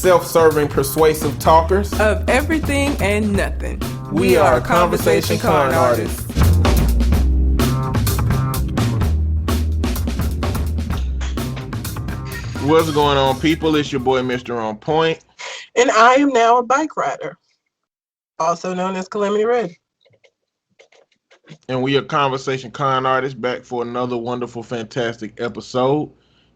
self-serving, persuasive talkers of everything and nothing. We are Conversation Con Artists. What's going on, people? It's your boy, Mr. On Point. And I am now a bike rider, also known as Calamity Red. And we are Conversation Con Artists, back for another wonderful, fantastic episode.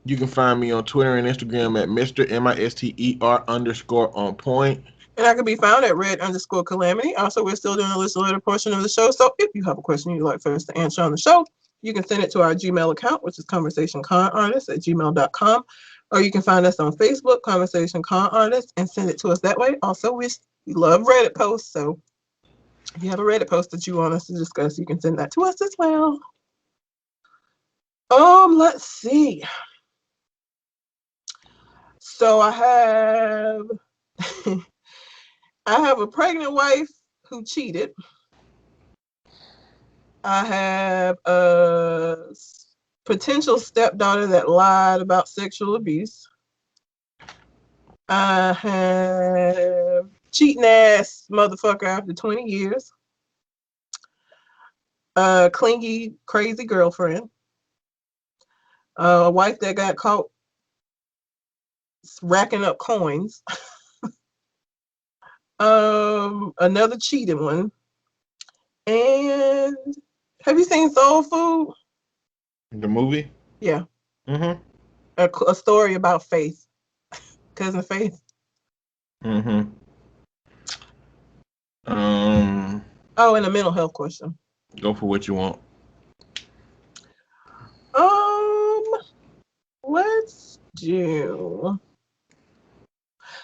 You can find me on Twitter and Instagram at Mr. Mister_on point. And I can be found at Red_Calamity. Also, we're still doing the listener letter portion of the show. So if you have a question you'd like for us to answer on the show, you can send it to our Gmail account, which is conversationconartists@gmail.com. Or you can find us on Facebook, Conversation Con Artists, and send it to us that way. Also, we love Reddit posts. So if you have a Reddit post that you want us to discuss, you can send that to us as well. Let's see. So I have a pregnant wife who cheated. I have a potential stepdaughter that lied about sexual abuse. I have cheating ass motherfucker after 20 years. A clingy, crazy girlfriend. A wife that got caught racking up coins. Another cheating one. And have you seen Soul Food? The movie? Yeah. Mm-hmm. A story about Faith. Cousin Faith. Mm-hmm. And a mental health question. Go for what you want.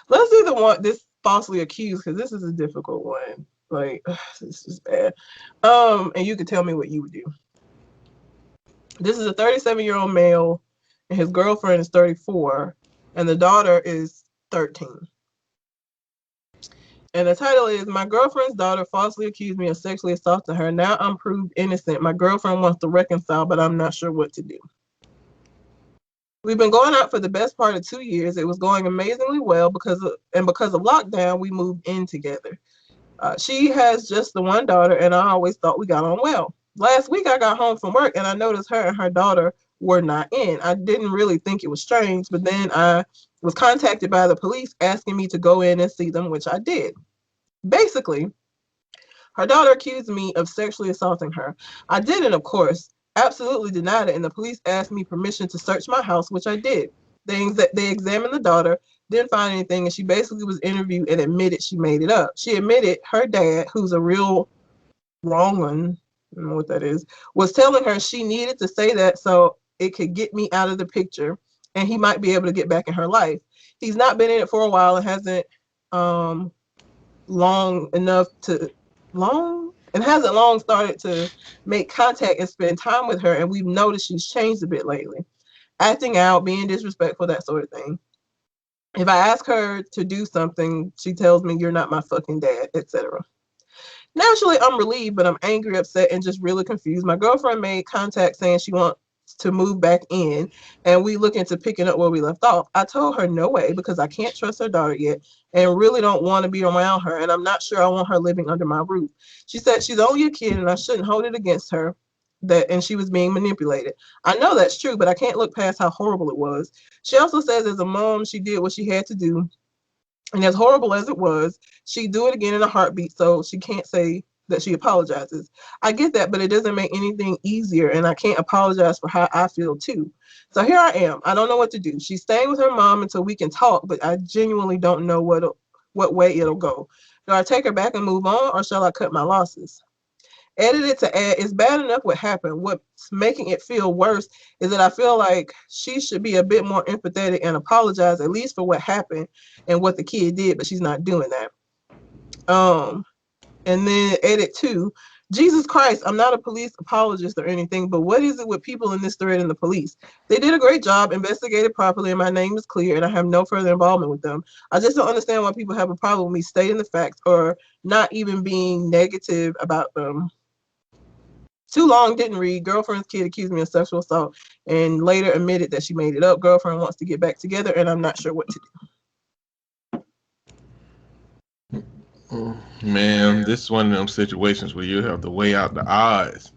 Let's do the one, this falsely accused, because this is a difficult one. Like, this is bad. And you can tell me what you would do. This is a 37-year-old male, and his girlfriend is 34, and the daughter is 13. And the title is, "My girlfriend's daughter falsely accused me of sexually assaulting her. Now I'm proved innocent. My girlfriend wants to reconcile, but I'm not sure what to do." We've been going out for the best part of 2 years. It was going amazingly well because of lockdown, we moved in together. She has just the one daughter, and I always thought we got on well. Last week, I got home from work, and I noticed her and her daughter were not in. I didn't really think it was strange, but then I was contacted by the police asking me to go in and see them, which I did. Basically, her daughter accused me of sexually assaulting her. I didn't, of course, absolutely denied it, and the police asked me permission to search my house, which I did. They examined the daughter, didn't find anything, and she basically was interviewed and admitted she made it up. She admitted her dad, who's a real wrong one, I don't know what that is, was telling her she needed to say that so it could get me out of the picture and he might be able to get back in her life. He's not been in it for a while and hasn't long started to make contact and spend time with her, and we've noticed she's changed a bit lately. Acting out, being disrespectful, that sort of thing. If I ask her to do something, she tells me, "You're not my fucking dad," etc. Naturally, I'm relieved, but I'm angry, upset, and just really confused. My girlfriend made contact saying she wants to move back in, and we look into picking up where we left off. I told her no way because I can't trust her daughter yet and really don't want to be around her, and I'm not sure I want her living under my roof. She said she's only a kid and I shouldn't hold it against her, and she was being manipulated. I know that's true, but I can't look past how horrible it was. She also says as a mom, she did what she had to do. And as horrible as it was, she'd do it again in a heartbeat, so she can't say that she apologizes. I get that, but it doesn't make anything easier, and I can't apologize for how I feel too. So here I am. I don't know what to do. She's staying with her mom until we can talk, but I genuinely don't know what way it'll go. Do I take her back and move on, or shall I cut my losses? Edited to add, it's bad enough what happened. What's making it feel worse is that I feel like she should be a bit more empathetic and apologize at least for what happened and what the kid did, but she's not doing that. And then edit 2, Jesus Christ, I'm not a police apologist or anything, but what is it with people in this thread and the police? They did a great job, investigated properly, and my name is clear, and I have no further involvement with them. I just don't understand why people have a problem with me stating the facts or not even being negative about them. Too long, didn't read. Girlfriend's kid accused me of sexual assault and later admitted that she made it up. Girlfriend wants to get back together, and I'm not sure what to do. Man, this is one of them situations where you have to weigh out the odds.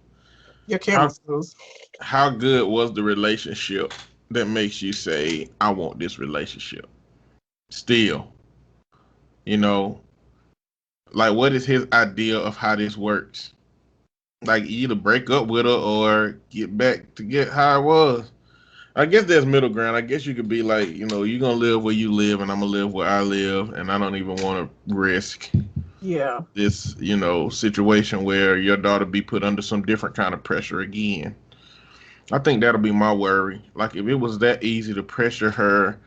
Your camera How skills. how good was the relationship that makes you say, I want this relationship? Still, you know, like what is his idea of how this works? Like either break up with her or get back to get how it was. I guess there's middle ground. I guess you could be like, you're gonna live where you live and I'm gonna live where I live and I don't even wanna risk Yeah. this, situation where your daughter be put under some different kind of pressure again. I think that'll be my worry. Like if it was that easy to pressure her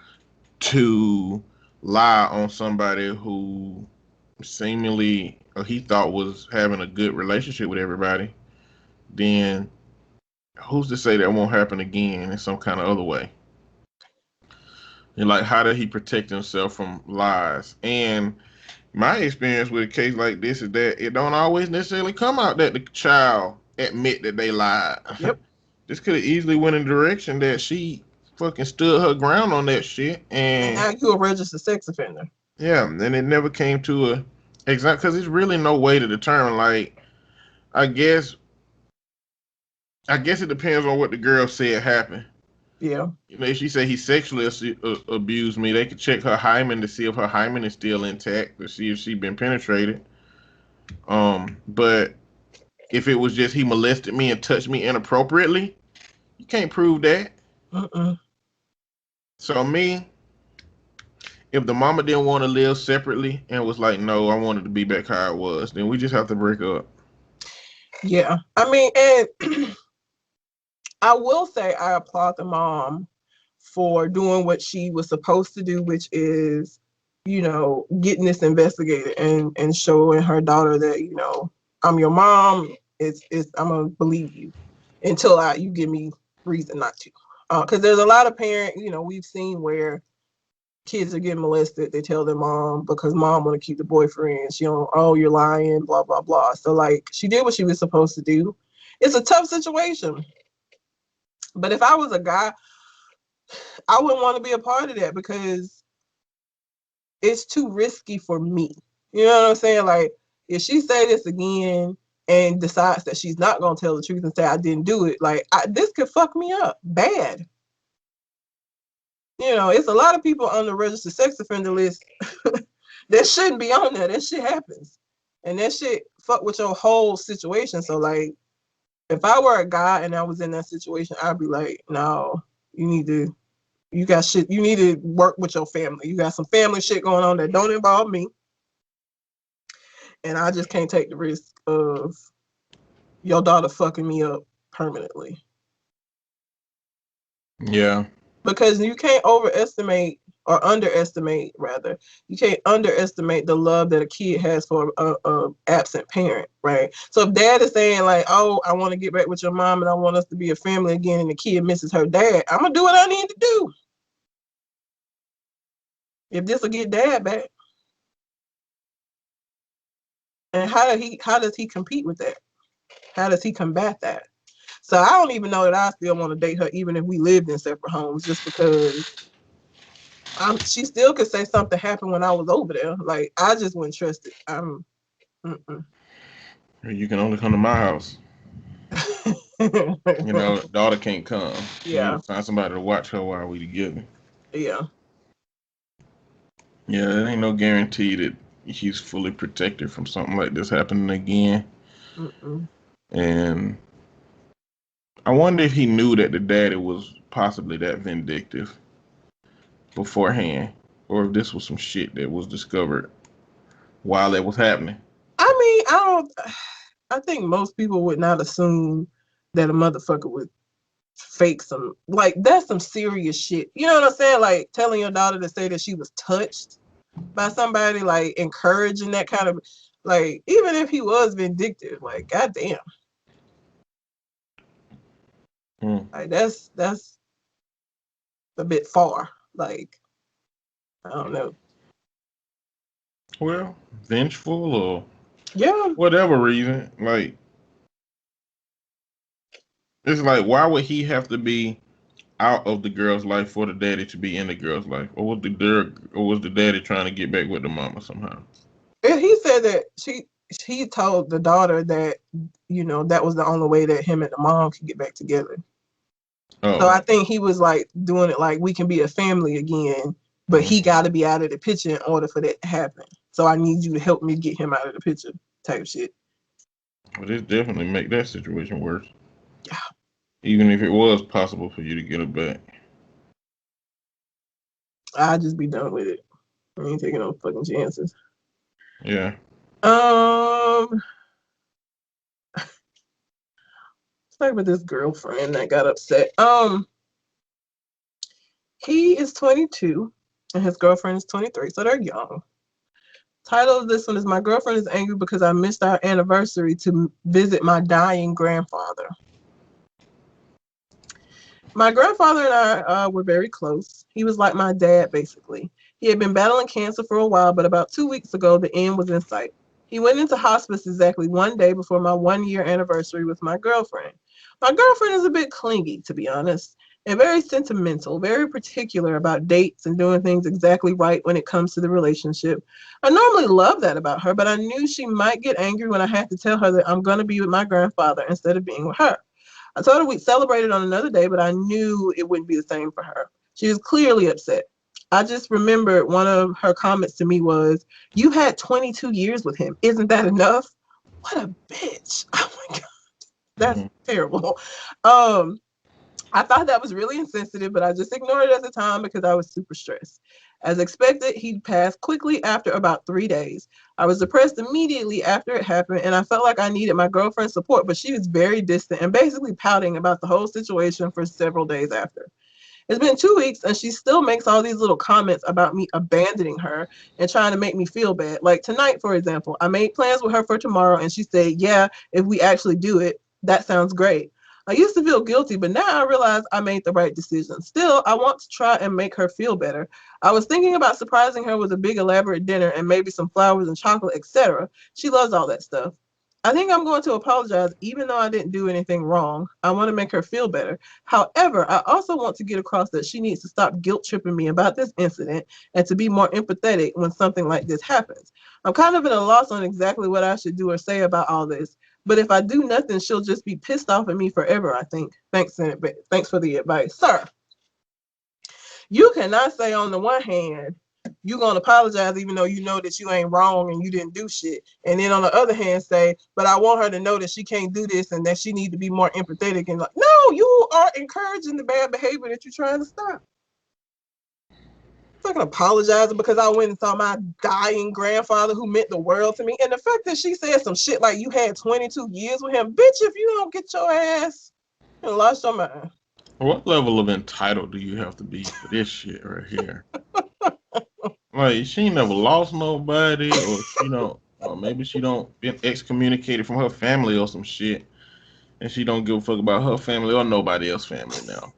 to lie on somebody who seemingly or he thought was having a good relationship with everybody, then who's to say that won't happen again in some kind of other way? And like, how did he protect himself from lies? And my experience with a case like this is that it don't always necessarily come out that the child admit that they lied. Yep. This could have easily went in a direction that she fucking stood her ground on that shit, And and now you a registered sex offender. yeah, and it never came to a exact because there's really no way to determine. Like, I guess, I guess it depends on what the girl said happened. Yeah. If she said he sexually abused me, they could check her hymen to see if her hymen is still intact to see if she been penetrated. But if it was just he molested me and touched me inappropriately, you can't prove that. Mm-mm. So me, if the mama didn't want to live separately and was like, no, I wanted to be back how it was, then we just have to break up. Yeah. I mean, and I will say I applaud the mom for doing what she was supposed to do, which is, getting this investigated and showing her daughter that, I'm your mom. It's I'm gonna believe you until you give me reason not to. Because there's a lot of parent, we've seen where kids are getting molested. They tell their mom because mom want to keep the boyfriend. She don't. Oh, you're lying. Blah blah blah. So like she did what she was supposed to do. It's a tough situation. But if I was a guy, I wouldn't want to be a part of that because it's too risky for me. You know what I'm saying? Like if she say this again and decides that she's not gonna tell the truth and say I didn't do it, like this could fuck me up bad. It's a lot of people on the registered sex offender list that shouldn't be on there. That shit happens, and that shit fuck with your whole situation. So like, if I were a guy and I was in that situation, I'd be like, no, you need to you got shit. You need to work with your family. You got some family shit going on that don't involve me, and I just can't take the risk of your daughter fucking me up permanently. Yeah. Because you can't overestimate or underestimate, rather, you can't underestimate the love that a kid has for a absent parent, right? So if dad is saying like, oh, I want to get back with your mom and I want us to be a family again, and the kid misses her dad, I'm gonna do what I need to do if this will get dad back. And how does he compete with that? How does he combat that? So I don't even know that I still want to date her, even if we lived in separate homes, just because she still could say something happened when I was over there. Like I just wouldn't trust it. Mm-mm. You can only come to my house. Daughter can't come. She need Yeah, to find somebody to watch her while we together. yeah, Yeah, there ain't no guarantee that she's fully protected from something like this happening again. mm-mm. And I wonder if he knew that the daddy was possibly that vindictive beforehand, or if this was some shit that was discovered while that was happening. I mean, I don't. I think most people would not assume that a motherfucker would fake some. Like that's some serious shit. You know what I'm saying? Like telling your daughter to say that she was touched by somebody, like encouraging that kind of. Like even if he was vindictive, like goddamn, Hmm. like that's a bit far. Like I don't know. Well, vengeful or Yeah, whatever reason, like it's like why would he have to be out of the girl's life for the daddy to be in the girl's life, or was the daddy trying to get back with the mama somehow? And he said that he told the daughter that, that was the only way that him and the mom could get back together. So Oh, I think he was like doing it like we can be a family again, but mhm. he got to be out of the picture in order for that to happen. So I need you to help me get him out of the picture, type shit. But it definitely make that situation worse. Even if it was possible for you to get it back. I'll just be done with it. I ain't taking no fucking chances. Yeah. Let's talk about this girlfriend that got upset. He is 22 and his girlfriend is 23, so they're young. Title of this one is My Girlfriend is Angry Because I Missed Our Anniversary to Visit My Dying Grandfather. My grandfather and I were very close. He was like my dad, basically. He had been battling cancer for a while, but about 2 weeks ago, the end was in sight. He went into hospice exactly one day before my 1 year anniversary with my girlfriend. My girlfriend is a bit clingy, to be honest, and very sentimental, very particular about dates and doing things exactly right when it comes to the relationship. I normally love that about her, but I knew she might get angry when I had to tell her that I'm going to be with my grandfather instead of being with her. I told her we'd celebrate it on another day, but I knew it wouldn't be the same for her. She was clearly upset. I just remembered one of her comments to me was, "You had 22 years with him. Isn't that enough?" What a bitch. Oh my God. That's Hmm. terrible. I thought that was really insensitive, but I just ignored it at the time because I was super stressed. As expected, he passed quickly after about 3 days. I was depressed immediately after it happened, and I felt like I needed my girlfriend's support, but she was very distant and basically pouting about the whole situation for several days after. It's been 2 weeks, and she still makes all these little comments about me abandoning her and trying to make me feel bad. Like tonight, for example, I made plans with her for tomorrow, and she said, "Yeah, if we actually do it, that sounds great." I used to feel guilty, but now I realize I made the right decision. Still, I want to try and make her feel better. I was thinking about surprising her with a big elaborate dinner and maybe some flowers and chocolate, etc. She loves all that stuff. I think I'm going to apologize even though I didn't do anything wrong. I want to make her feel better. However, I also want to get across that she needs to stop guilt tripping me about this incident and to be more empathetic when something like this happens. I'm kind of at a loss on exactly what I should do or say about all this. But if I do nothing, she'll just be pissed off at me forever, I think. Thanks for the advice. Sir, you cannot say on the one hand, you're going to apologize even though you know that you ain't wrong and you didn't do shit. And then on the other hand say, but I want her to know that she can't do this and that she need to be more empathetic. And like, no, you are encouraging the bad behavior that you're trying to stop. I'm fucking apologizing because I went and saw my dying grandfather who meant the world to me. And the fact that she said some shit like you had 22 years with him, bitch, if you don't get your ass, you lost your mind. What level of entitled do you have to be for this shit right here? Like she ain't never lost nobody, or she don't, or maybe she don't been excommunicated from her family or some shit, and she don't give a fuck about her family or nobody else's family now.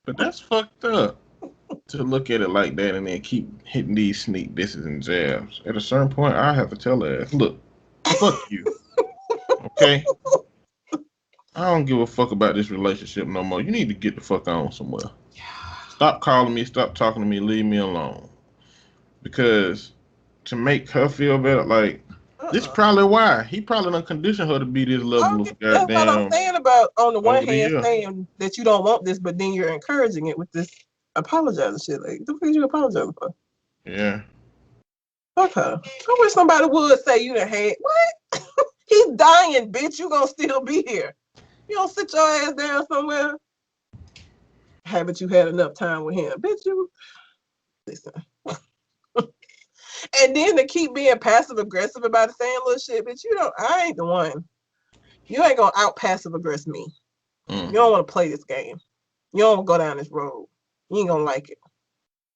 But that's fucked up to look at it like that and then keep hitting these sneak disses and jabs. At a certain point, I have to tell her, look, fuck you, okay? I don't give a fuck about this relationship no more. You need to get the fuck on somewhere. Stop calling me, stop talking to me, leave me alone. Because to make her feel better, like, this Uh-uh. probably why. He probably done conditioned her to be this level Okay, of that's what I'm goddamn saying about on the one over the hand year. saying that you don't want this, but then you're encouraging it with this apologizing shit. Like, the fuck are you apologizing for? Yeah. Fuck her. I wish somebody would say you done had what? He's dying, bitch. You gonna still be here. You don't sit your ass down somewhere. Haven't you had enough time with him? Bitch, you listen. And then to keep being passive aggressive about it, saying little shit, bitch, you don't I ain't the one. You ain't gonna out passive aggress me. Mm. You don't want to play this game. You don't go down this road. You ain't gonna like it.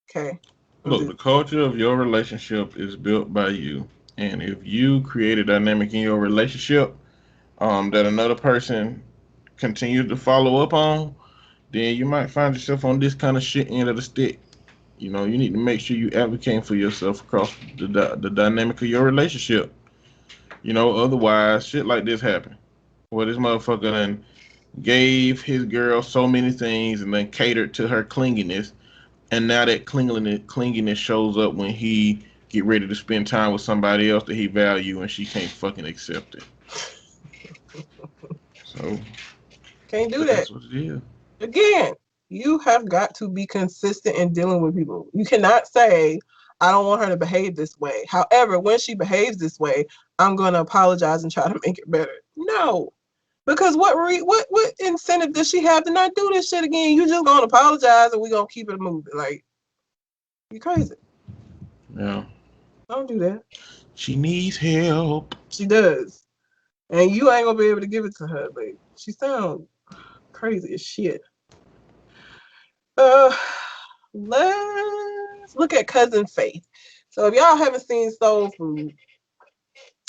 Okay. Look, the culture of your relationship is built by you. And if you create a dynamic in your relationship that another person continues to follow up on, then you might find yourself on this kind of shit end of the stick. You know, you need to make sure you advocate for yourself across the dynamic of your relationship. You know, otherwise, shit like this happen. Well, this motherfucker done gave his girl so many things and then catered to her clinginess, and now that clinginess shows up when he get ready to spend time with somebody else that he value and she can't fucking accept it. So Can't do that. that's what it is. Again, you have got to be consistent in dealing with people. You cannot say, I don't want her to behave this way. However, when she behaves this way, I'm going to apologize and try to make it better. No. Because what incentive does she have to not do this shit again? You just going to apologize and we going to keep it moving. Like, you crazy. Yeah. Don't do that. She needs help. She does. And you ain't going to be able to give it to her. But she sounds crazy as shit. Let's look at Cousin Faith. So if y'all haven't seen Soul Food,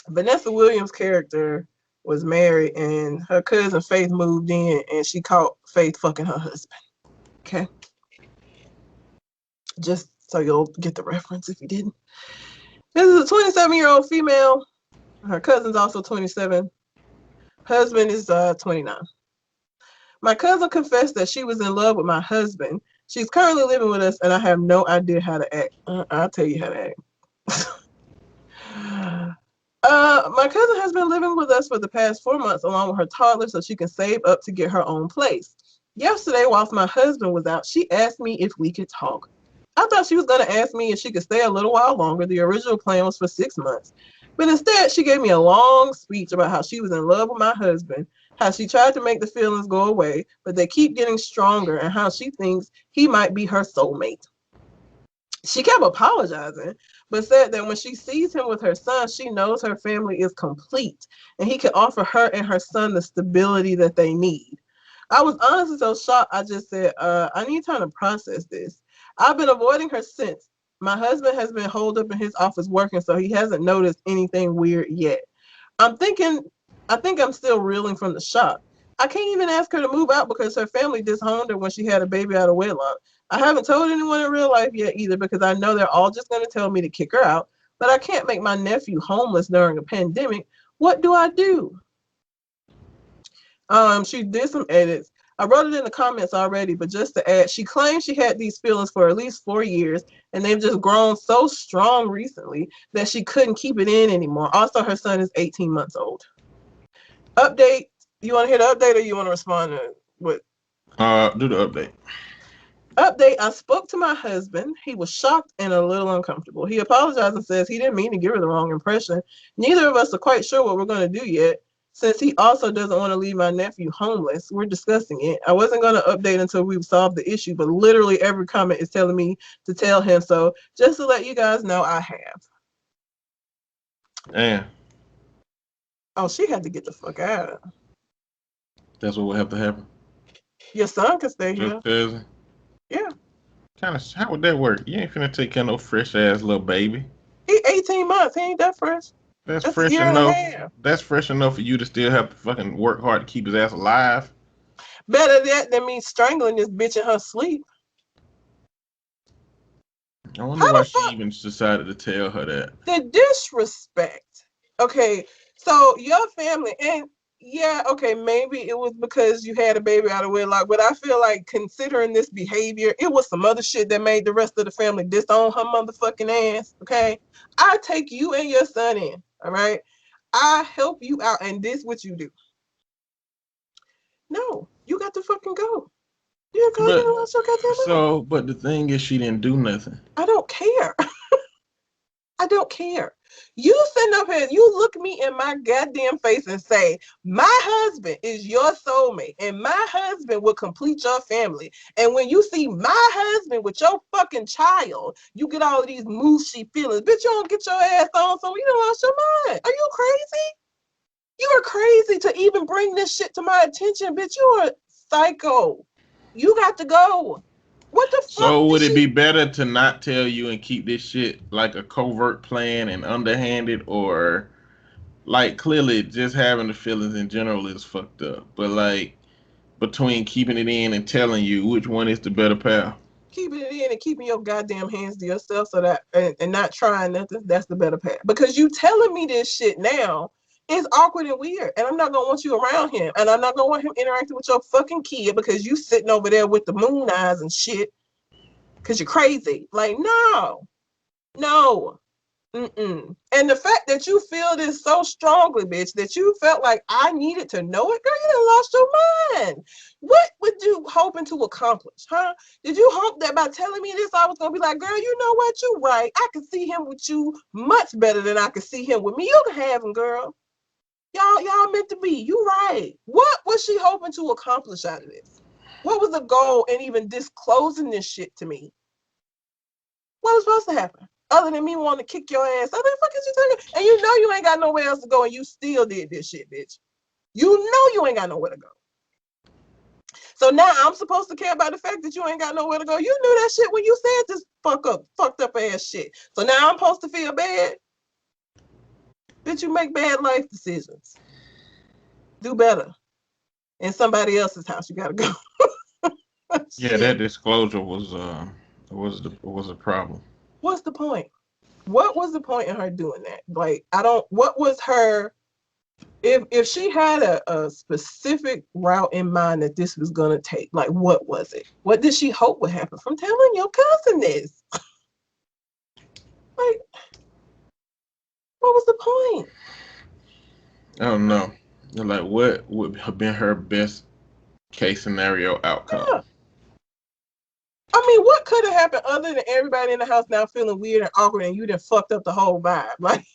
Vanessa Williams' character was married and her cousin Faith moved in and she caught Faith fucking her husband. Okay. Just so you'll get the reference if you didn't. This is a 27-year-old female. Her cousin's also 27. Husband is 29. My cousin confessed that she was in love with my husband. She's currently living with us, and I have no idea how to act. I'll tell you how to act. My cousin has been living with us for the past 4 months along with her toddler so she can save up to get her own place. Yesterday, whilst my husband was out, she asked me if we could talk. I thought she was going to ask me if she could stay a little while longer. The original plan was for 6 months. But instead, she gave me a long speech about how she was in love with my husband, how she tried to make the feelings go away, but they keep getting stronger, and how she thinks he might be her soulmate. She kept apologizing, but said that when she sees him with her son, she knows her family is complete, and he can offer her and her son the stability that they need. I was honestly so shocked, I just said, I need time to process this. I've been avoiding her since. My husband has been holed up in his office working, so he hasn't noticed anything weird yet. I'm thinking, I think I'm still reeling from the shock. I can't even ask her to move out because her family disowned her when she had a baby out of wedlock. I haven't told anyone in real life yet either because I know they're all just going to tell me to kick her out, but I can't make my nephew homeless during a pandemic. What do I do? She did some edits. I wrote it in the comments already, but just to add, she claims she had these feelings for at least 4 years, and they've just grown so strong recently that she couldn't keep it in anymore. Also, her son is 18 months old. Update. You want to hear the update or you want to respond to what? Do the update. Update. I spoke to my husband. He was shocked and a little uncomfortable. He apologized and says he didn't mean to give her the wrong impression. Neither of us are quite sure what we're going to do yet. Since he also doesn't want to leave my nephew homeless, we're discussing it. I wasn't going to update until we've solved the issue, but literally every comment is telling me to tell him. So just to let you guys know, I have. And Oh, she had to get the fuck out. that's what will have to happen. Your son can stay here. Just cousin. Yeah. Kind of. How would that work? You ain't finna take care of no fresh ass little baby. He 18 months. He ain't that fresh. That's a fresh year and a enough. half. That's fresh enough for you to still have to fucking work hard to keep his ass alive. Better that than me strangling this bitch in her sleep. I wonder why she even decided to tell her that. The disrespect. Okay, so your family, and yeah, okay, maybe it was because you had a baby out of wedlock, but I feel like considering this behavior, it was some other shit that made the rest of the family disown her motherfucking ass. Okay, I take you and your son in. All right, I help you out, and this what you do. No, you got to fucking go. You got to go. So, but the thing is, she didn't do nothing. I don't care. I don't care. You sitting up here, you look me in my goddamn face and say, my husband is your soulmate and my husband will complete your family. And when you see my husband with your fucking child, you get all of these mushy feelings. Bitch, you don't get your ass on, so you done lost your mind. Are you crazy? You are crazy to even bring this shit to my attention, bitch. You are psycho. You got to go. What the fuck? So would it be better to not tell you and keep this shit like a covert plan and underhanded, or like clearly just having the feelings in general is fucked up, but like between keeping it in and telling you, which one is the better path? Keeping it in and keeping your goddamn hands to yourself so that and not trying nothing, that's the better path. Because you telling me this shit now is awkward and weird, and I'm not gonna want you around him, and I'm not gonna want him interacting with your fucking kid because you sitting over there with the moon eyes and shit because you're crazy. Like, no. Mm-mm. And the fact that you feel this so strongly, bitch, that you felt like I needed to know it, girl, you done lost your mind. What would you hoping to accomplish, huh? Did you hope that by telling me this, I was gonna be like, girl, you know what, you right. I can see him with you much better than I can see him with me. You can have him, girl. Y'all meant to be. You right. What was she hoping to accomplish out of this? What was the goal in even disclosing this shit to me? What was supposed to happen? Other than me wanting to kick your ass. Other the fuck is you talking? And you know you ain't got nowhere else to go and you still did this shit, bitch. You know you ain't got nowhere to go. So now I'm supposed to care about the fact that you ain't got nowhere to go. You knew that shit when you said this fucked up ass shit. So now I'm supposed to feel bad? Bitch, you make bad life decisions. Do better. In somebody else's house, you gotta go. Yeah, that Shit. disclosure was a problem. What's the point? What was the point in her doing that? Like, I don't. What was her? If she had a specific route in mind that this was gonna take, like, what was it? What did she hope would happen from telling your cousin this? Like, what was the point? I don't know. Like, what would have been her best case scenario outcome? Yeah. I mean, what could have happened other than everybody in the house now feeling weird and awkward and you done fucked up the whole vibe? Like,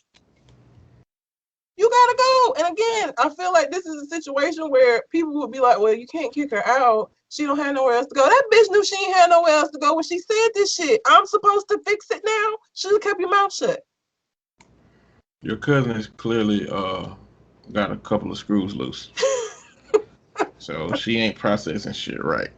you gotta go. And again, I feel like this is a situation where people would be like, well, you can't kick her out. She don't have nowhere else to go. That bitch knew she ain't had nowhere else to go when she said this shit. I'm supposed to fix it now. Should have kept your mouth shut. Your cousin is clearly got a couple of screws loose, so she ain't processing shit right.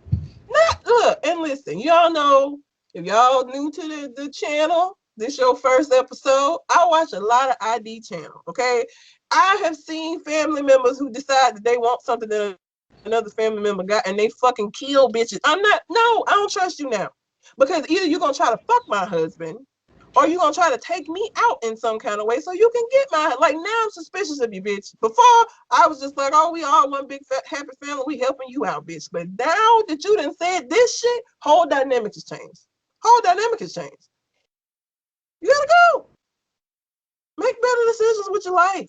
Look, and listen, y'all know, if y'all new to the channel, this your first episode, I watch a lot of ID channel, okay? I have seen family members who decide that they want something that another family member got and they fucking kill bitches. I don't trust you now. Because either you're gonna try to fuck my husband or you're gonna try to take me out in some kind of way so you can get my, like, now I'm suspicious of you, bitch. Before I was just like, oh, we all one big fat happy family, we helping you out, bitch. But now that you done said this shit, whole dynamic has changed. Whole dynamic has changed. You gotta go. Make better decisions with your life.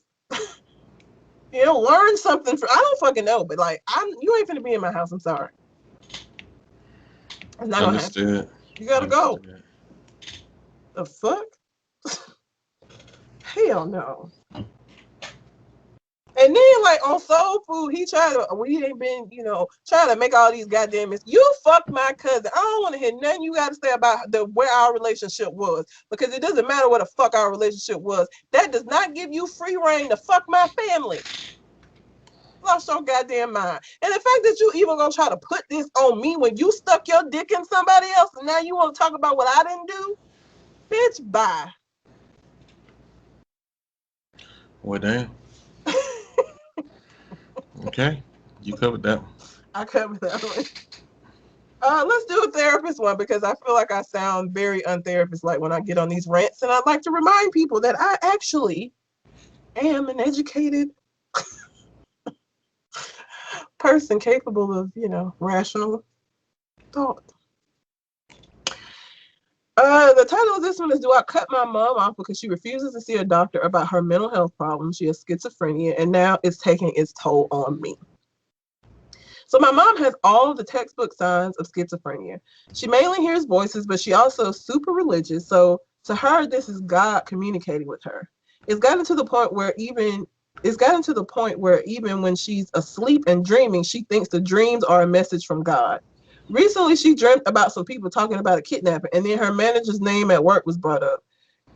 Learn something from, I don't fucking know, but like, you ain't finna be in my house. I'm sorry. It's not gonna happen. Understood. You gotta go. Understood. The fuck? Hell no. And then, like, on Soul Food, we ain't been, trying to make all these goddamn you fucked my cousin. I don't want to hear nothing you got to say about where our relationship was, because it doesn't matter what the fuck our relationship was. That does not give you free reign to fuck my family. Lost your goddamn mind. And the fact that you even gonna try to put this on me when you stuck your dick in somebody else, and now you want to talk about what I didn't do, bitch, bye. Well, damn. Okay, you covered that one. I covered that one. Let's do a therapist one, because I feel like I sound very untherapist like when I get on these rants, and I'd like to remind people that I actually am an educated person capable of, rational thought. The title of this one is, Do I Cut My Mom Off Because She Refuses to See a Doctor About Her Mental Health Problems? She has schizophrenia, and now it's taking its toll on me. So my mom has all of the textbook signs of schizophrenia. She mainly hears voices, but she also is super religious. So to her, this is God communicating with her. It's gotten to the point where even when she's asleep and dreaming, she thinks the dreams are a message from God. Recently, she dreamt about some people talking about a kidnapping, and then her manager's name at work was brought up.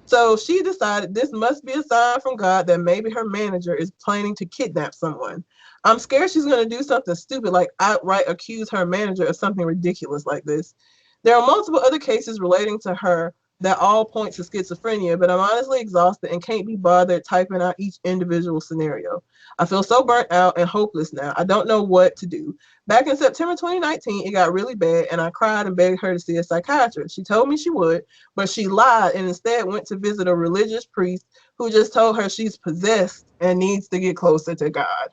So she decided this must be a sign from God that maybe her manager is planning to kidnap someone. I'm scared she's going to do something stupid, like outright accuse her manager of something ridiculous like this. There are multiple other cases relating to her that all point to schizophrenia, but I'm honestly exhausted and can't be bothered typing out each individual scenario. I feel so burnt out and hopeless now. I don't know what to do. Back in September 2019, it got really bad, and I cried and begged her to see a psychiatrist. She told me she would, but she lied and instead went to visit a religious priest who just told her she's possessed and needs to get closer to God.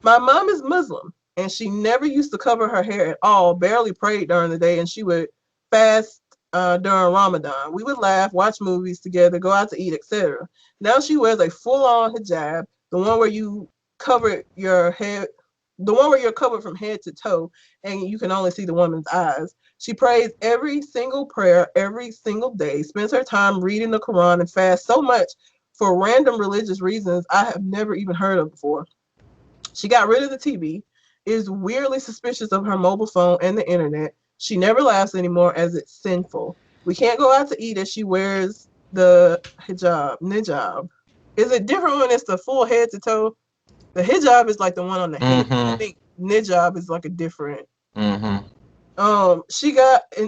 My mom is Muslim, and she never used to cover her hair at all, barely prayed during the day, and she would fast during Ramadan. We would laugh, watch movies together, go out to eat, etc. Now she wears a full-on hijab, the one where you cover your head, the one where you're covered from head to toe, and you can only see the woman's eyes. She prays every single prayer every single day, spends her time reading the Quran, and fasts so much for random religious reasons I have never even heard of before. She got rid of the TV, is weirdly suspicious of her mobile phone and the internet. She never laughs anymore as it's sinful. We can't go out to eat as she wears the nijab. Is it different when it's the full head to toe? The hijab is like the one on the head. I Mm-hmm. think nijab is like a different. Mm-hmm.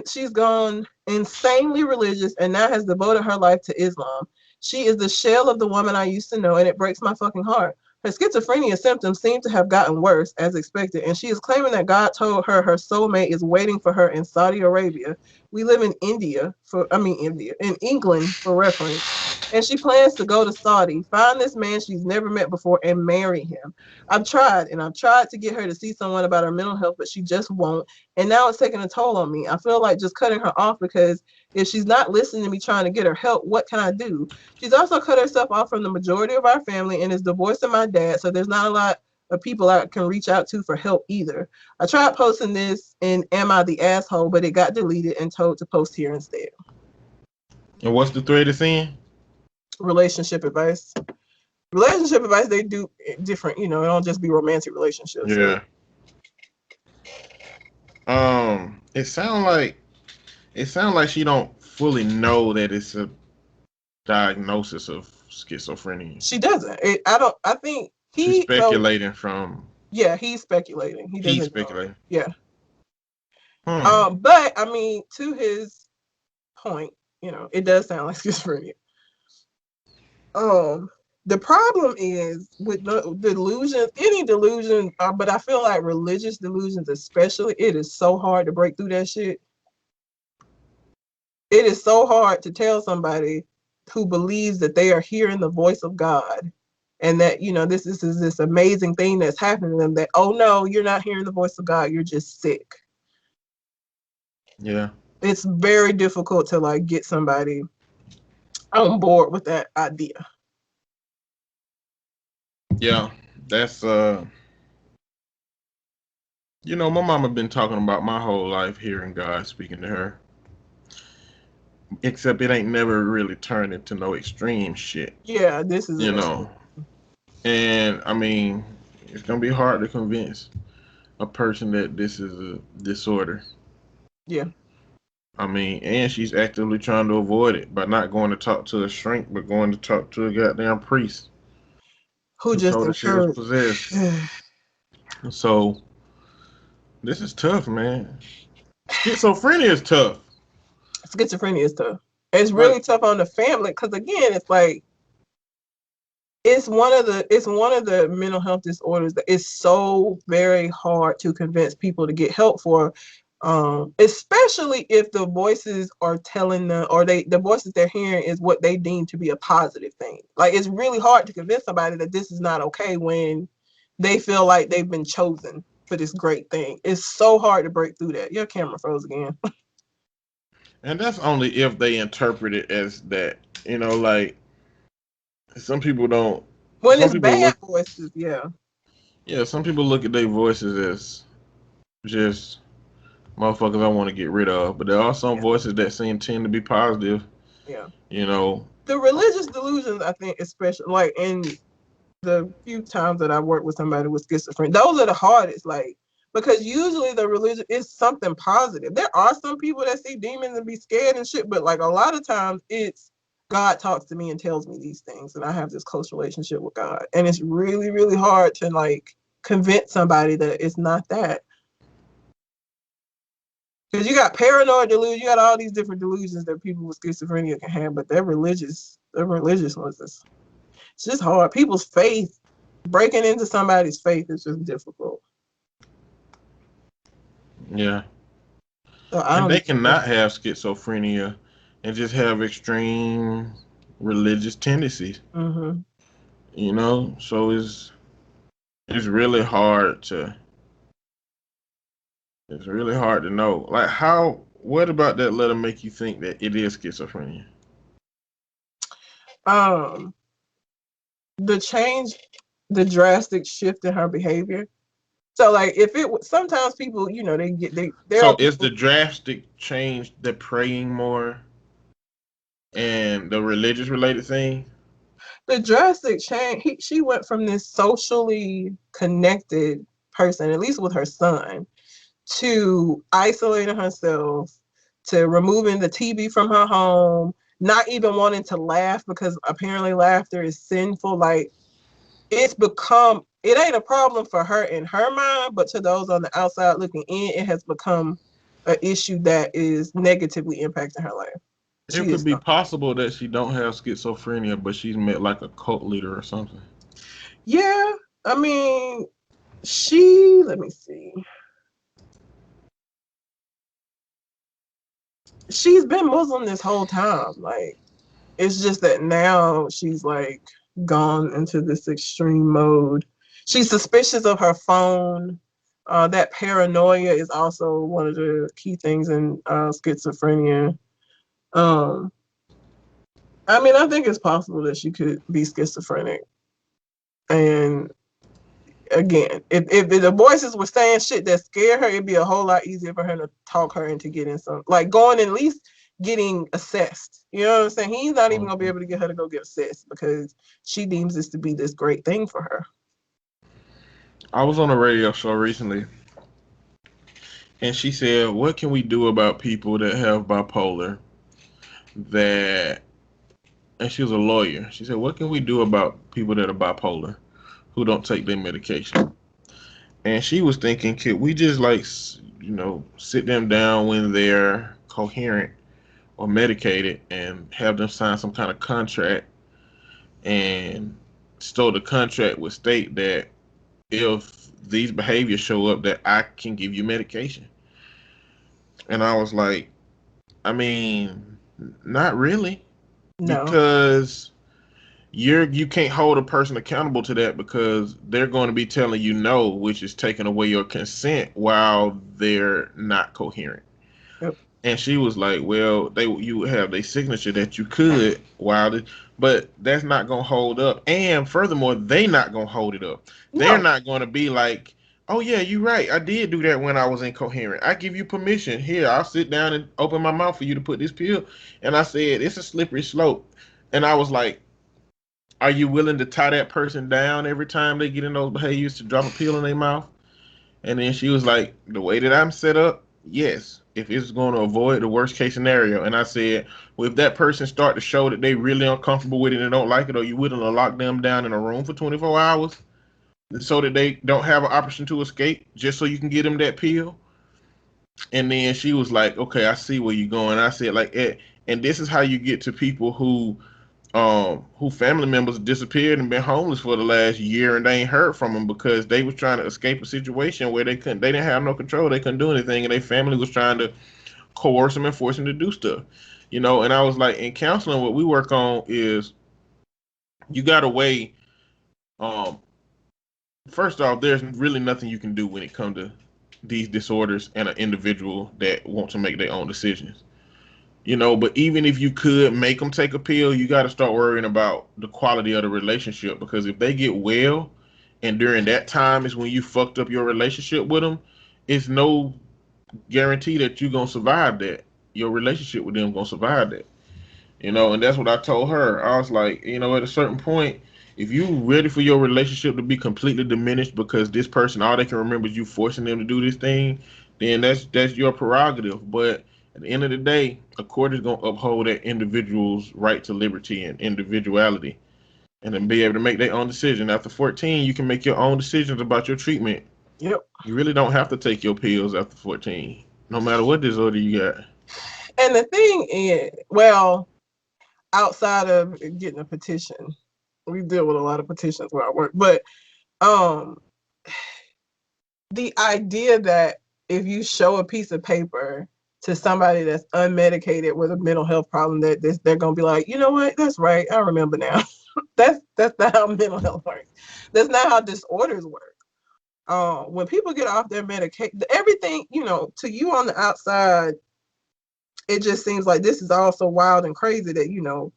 She's gone insanely religious and now has devoted her life to Islam. She is the shell of the woman I used to know, and it breaks my fucking heart. Her schizophrenia symptoms seem to have gotten worse as expected, and she is claiming that God told her her soulmate is waiting for her in Saudi Arabia. We live in India, in England for reference. And she plans to go to Saudi, find this man she's never met before, and marry him. I've tried to get her to see someone about her mental health, but she just won't. And now it's taking a toll on me. I feel like just cutting her off because if she's not listening to me trying to get her help, what can I do? She's also cut herself off from the majority of our family and is divorcing my dad, so there's not a lot of people I can reach out to for help either. I tried posting this in Am I the Asshole, but it got deleted and told to post here instead. And what's the thread it's in? Relationship advice. Relationship advice, they do different, it don't just be romantic relationships. So. Yeah. It sounds like she don't fully know that it's a diagnosis of schizophrenia. She doesn't. I think She's he felt. speculating from. Yeah, he's speculating. He He's doesn't know. speculating. Yeah. Hmm. But I mean, to his point, it does sound like schizophrenia. Um, the problem is with the delusions, any delusion, but I feel like religious delusions, especially, it is so hard to break through that shit. It is so hard to tell somebody who believes that they are hearing the voice of God and that, this is this amazing thing that's happening to them that, oh no, you're not hearing the voice of God, you're just sick. Yeah. It's very difficult to like get somebody on board with that idea. Yeah. That's my mama been talking about my whole life hearing God speaking to her. Except it ain't never really turned into no extreme shit. Yeah, this is You an know. And I mean, it's gonna be hard to convince a person that this is a disorder. yeah, I mean, and she's actively trying to avoid it by not going to talk to a shrink, but going to talk to a goddamn priest who who just told her she was encouraged. possessed. So this is tough, man. Schizophrenia is tough. Schizophrenia is tough. It's Like, really tough on the family because again, it's like it's one of the mental health disorders that is so very hard to convince people to get help for, especially if the voices are telling them, or the voices they're hearing is what they deem to be a positive thing. Like it's really hard to convince somebody that this is not okay when they feel like they've been chosen for this great thing. It's so hard to break through that. Your camera froze again. and that's only if they interpret it as that. Like some people don't. When Some it's people bad look. voices, yeah. Yeah, some people look at their voices as just motherfuckers I want to get rid of. But there are some Yeah. voices that seem tend to be positive. Yeah. You know. The religious delusions, I think, especially like in the few times that I worked with somebody with schizophrenia, those are the hardest, like, because usually the religion is something positive. There are some people that see demons and be scared and shit, but like a lot of times it's God talks to me and tells me these things, and I have this close relationship with God. And it's really, really hard to like convince somebody that it's not that. Because you got paranoid delusion, you got all these different delusions that people with schizophrenia can have, but they're religious ones. It's just hard. People's faith, breaking into somebody's faith is just difficult. Yeah. So I And don't they even know. cannot have schizophrenia and just have extreme religious tendencies. Mm-hmm. So it's really hard to know. Like, how What about that letter make you think that it is schizophrenia? Um, the change, the drastic shift in her behavior. So like if it was sometimes people, there are So is people. the drastic change the praying more and the religious related thing? The drastic change, she went from this socially connected person, at least with her son, to isolating herself, to removing the TV from her home, not even wanting to laugh because apparently laughter is sinful. Like it ain't a problem for her in her mind, but to those on the outside looking in, it has become an issue that is negatively impacting her life. It She could is be not. possible that she don't have schizophrenia, but she's met like a cult leader or something. Yeah, I mean, let me see. She's been Muslim this whole time. Like, it's just that now she's like gone into this extreme mode. She's suspicious of her phone. That paranoia is also one of the key things in schizophrenia. Um, I mean, I think it's possible that she could be schizophrenic. And again, if the voices were saying shit that scared her, it'd be a whole lot easier for her to talk her into getting some, like going at least getting assessed. You know what I'm saying? He's not even gonna be Mhm. able to get her to go get assessed because she deems this to be this great thing for her. I was on a radio show recently, and she said, "What can we do about people that have bipolar that?" And she was a lawyer. She said, "What can we do about people that are bipolar who don't take their medication?" And she was thinking, could we just like, sit them down when they're coherent or medicated and have them sign some kind of contract, and so the contract would state that if these behaviors show up, that I can give you medication. And I was like, I mean, not really, No, because you can't hold a person accountable to that because they're going to be telling you no, which is taking away your consent while they're not coherent. yep, And she was like, "Well, you would have their signature that you could, but that's not gonna hold up. And furthermore, they not gonna hold it up. They're no, not gonna be like, oh yeah, you're right. I did do that when I was incoherent. I give you permission. Here, I'll sit down and open my mouth for you to put this pill." And I said, "It's a slippery slope." And I was like, "Are you willing to tie that person down every time they get in those behaviors to drop a pill in their mouth?" And then she was like, "The way that I'm set up, yes, if it's going to avoid the worst case scenario." And I said, "Well, if that person start to show that they really uncomfortable with it and don't like it, are you willing to lock them down in a room for 24 hours so that they don't have an option to escape just so you can get them that pill?" And then she was like, "Okay, I see where you're going." I said, and this is how you get to people who family members disappeared and been homeless for the last year, and they ain't heard from them because they was trying to escape a situation where they didn't have no control, they couldn't do anything, and their family was trying to coerce them and force them to do stuff. And I was like, in counseling, what we work on is you got to weigh. Um, First off, there's really nothing you can do when it comes to these disorders and an individual that want to make their own decisions. But even if you could make them take a pill, you got to start worrying about the quality of the relationship, because if they get well and during that time is when you fucked up your relationship with them, it's no guarantee that you're going to survive that. Your relationship with them going to survive that. And that's what I told her. I was like, at a certain point, if you ready for your relationship to be completely diminished because this person, all they can remember is you forcing them to do this thing, then that's your prerogative. But at the end of the day, a court is gonna uphold that individual's right to liberty and individuality, and then be able to make their own decision. After 14, you can make your own decisions about your treatment. yep. You really don't have to take your pills after 14, no matter what disorder you got. And the thing is, well, outside of getting a petition, we deal with a lot of petitions where I work, but um the idea that if you show a piece of paper to somebody that's unmedicated with a mental health problem, that they're gonna be like, you know what, that's right, I remember now. That's not how mental health works. That's not how disorders work. When people get off their medication, everything, to you on the outside, it just seems like this is all so wild and crazy that, you know,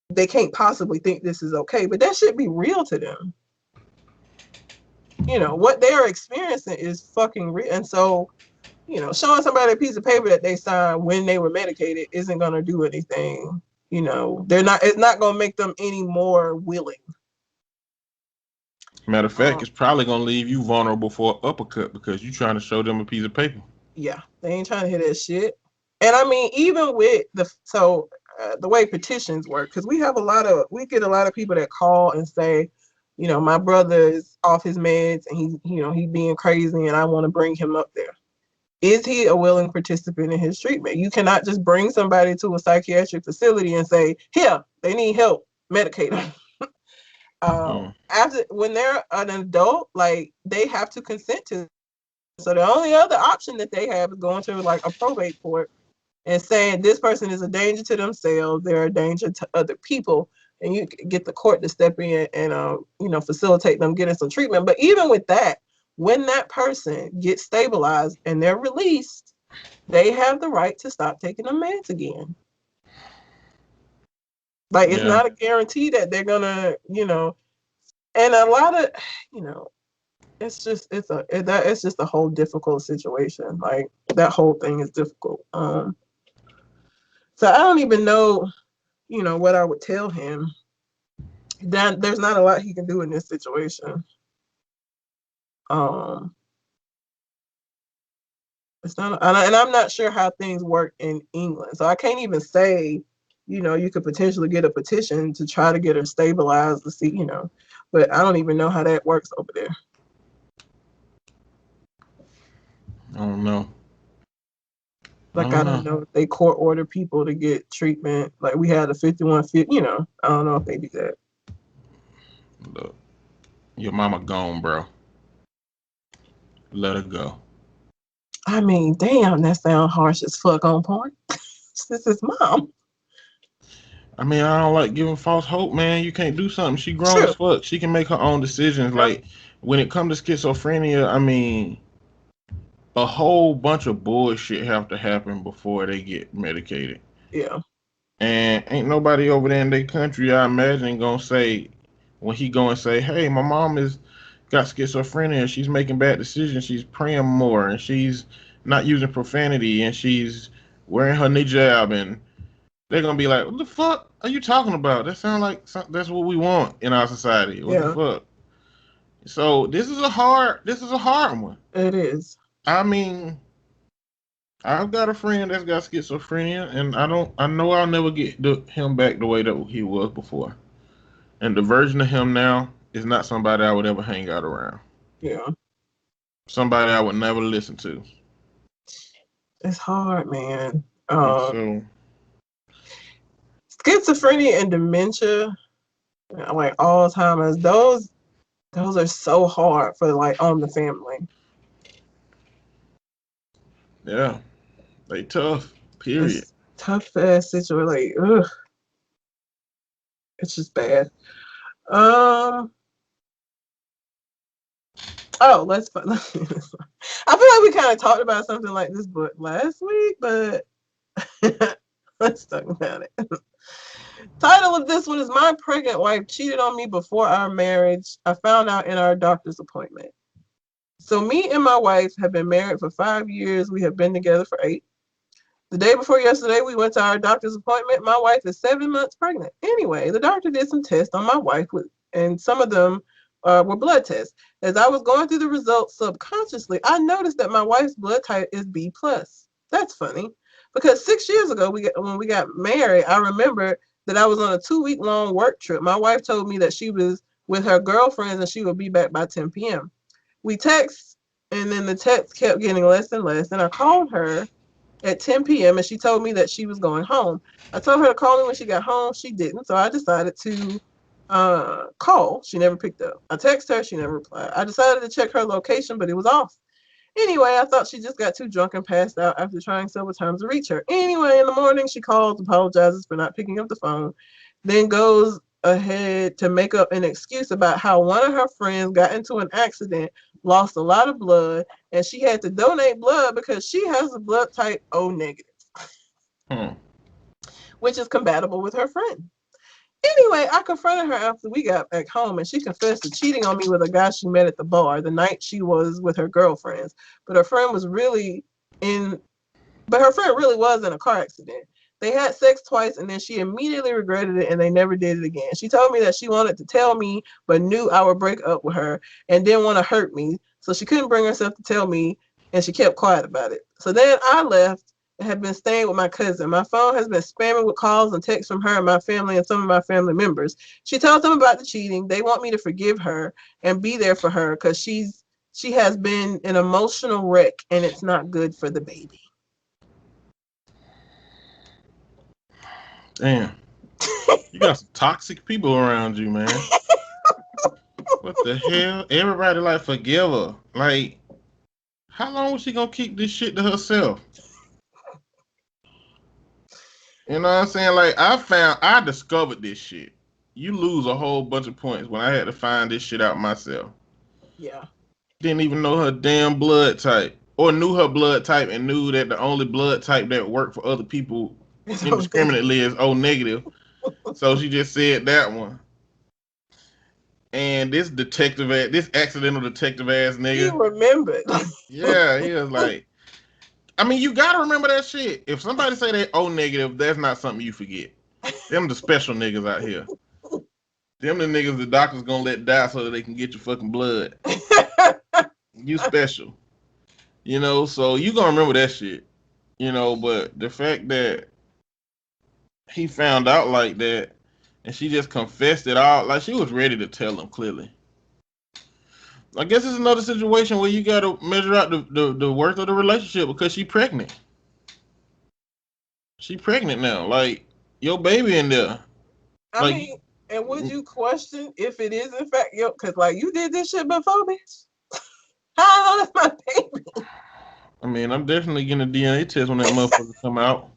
they can't possibly think this is okay. But that should be real to them. You know, what they're experiencing is fucking real. And so, you know, showing somebody a piece of paper that they signed when they were medicated isn't going to do anything. You know, it's not going to make them any more willing. Matter of fact, it's probably gonna leave you vulnerable for an uppercut because you're trying to show them a piece of paper. Yeah, they ain't trying to hear that shit. And I mean, even with the way petitions work, because we get a lot of people that call and say, you know, my brother is off his meds and he's being crazy and I want to bring him up there. Is he a willing participant in his treatment? You cannot just bring somebody to a psychiatric facility and say, here, they need help, medicate them. After when they're an adult, like they have to consent to. So the only other option that they have is going to like a probate court and saying this person is a danger to themselves, they're a danger to other people, and you get the court to step in and facilitate them getting some treatment. But even with that, when that person gets stabilized and they're released, they have the right to stop taking the meds again. Like it's not a guarantee that they're gonna, and a lot of, it's just a whole difficult situation. Like that whole thing is difficult. So I don't even know, what I would tell him. That there's not a lot he can do in this situation. It's not, and I'm not sure how things work in England, so I can't even say, you could potentially get a petition to try to get her stabilized to see, but I don't even know how that works over there. I don't know. Like I don't know if they court order people to get treatment. Like we had a 5150, I don't know if they do that. Look, your mama gone, bro. Let her go. I mean, damn, that sounds harsh as fuck on point. This is mom. I mean, I don't like giving false hope, man. You can't do something. She grown as fuck. She can make her own decisions. Like when it comes to schizophrenia, I mean, a whole bunch of bullshit have to happen before they get medicated. Yeah. And ain't nobody over there in their country, I imagine, gonna say when he go and say, "Hey, my mom is got schizophrenia. She's making bad decisions. She's praying more, and she's not using profanity, and she's wearing her hijab." And they're gonna be like, "What the fuck are you talking about? That sounds like that's what we want in our society. What the fuck?" So this is a hard one. It is. I mean, I've got a friend that's got schizophrenia, and I know I'll never get him back the way that he was before. And the version of him now is not somebody I would ever hang out around. Yeah. Somebody I would never listen to. It's hard, man. So schizophrenia and dementia, like Alzheimer's, those are so hard for on the family. Yeah, they tough. Period. It's tough ass situation. Like, ugh, it's just bad. Oh, let's. I feel like we kind of talked about something like this, but last week, but let's talk about it. Title of this one is My Pregnant Wife Cheated on Me Before Our Marriage. I found out in our doctor's appointment. So me and my wife have been married for 5 years. We have been together for 8. The day before yesterday, we went to our doctor's appointment. My wife is 7 months pregnant. Anyway, the doctor did some tests on my wife, and some of them were blood tests. As I was going through the results subconsciously, I noticed that my wife's blood type is B+. That's funny, because 6 years ago, when we got married, I remember that I was on a 2-week-long work trip. My wife told me that she was with her girlfriends and she would be back by 10 p.m. We text, and then the text kept getting less and less. And I called her at 10 p.m. and she told me that she was going home. I told her to call me when she got home. She didn't, so I decided to call. She never picked up. I texted her. She never replied. I decided to check her location, but it was off. Anyway, I thought she just got too drunk and passed out after trying several times to reach her. Anyway, in the morning, she calls, apologizes for not picking up the phone, then goes ahead to make up an excuse about how one of her friends got into an accident, lost a lot of blood, and she had to donate blood because she has a blood type O negative. Hmm. which is compatible with her friend. Anyway, I confronted her after we got back home, and she confessed to cheating on me with a guy she met at the bar the night she was with her girlfriends. But her friend was really in But her friend really was in a car accident. They had sex twice and then she immediately regretted it and they never did it again. She told me that she wanted to tell me but knew I would break up with her and didn't want to hurt me. So she couldn't bring herself to tell me and she kept quiet about it. So then I left and have been staying with my cousin. My phone has been spamming with calls and texts from her and my family and some of my family members. She tells them about the cheating. They want me to forgive her and be there for her because she has been an emotional wreck and it's not good for the baby. Damn. You got some toxic people around you, man. What the hell? Everybody like forgive her. Like, how long was she gonna keep this shit to herself? You know what I'm saying? Like, I discovered this shit. You lose a whole bunch of points when I had to find this shit out myself. Yeah. Didn't even know her damn blood type. Or knew her blood type and knew that the only blood type that worked for other people So indiscriminately is O negative. So she just said that one. And this accidental detective ass he nigga, remembered. yeah, he was like, I mean, you gotta remember that shit. If somebody say they O negative, that's not something you forget. Them the special niggas out here. Them the niggas the doctor's gonna let die so that they can get your fucking blood. You special. So you gonna remember that shit. But the fact that he found out like that and she just confessed it all, like she was ready to tell him clearly. I guess it's another situation where you gotta measure out the worth of the relationship because she pregnant. She pregnant now. Like your baby in there. I Like mean, and would you question if it is in fact yo? Because like you did this shit before, bitch. How I know that's my baby? I mean, I'm definitely getting a DNA test when that motherfucker come out.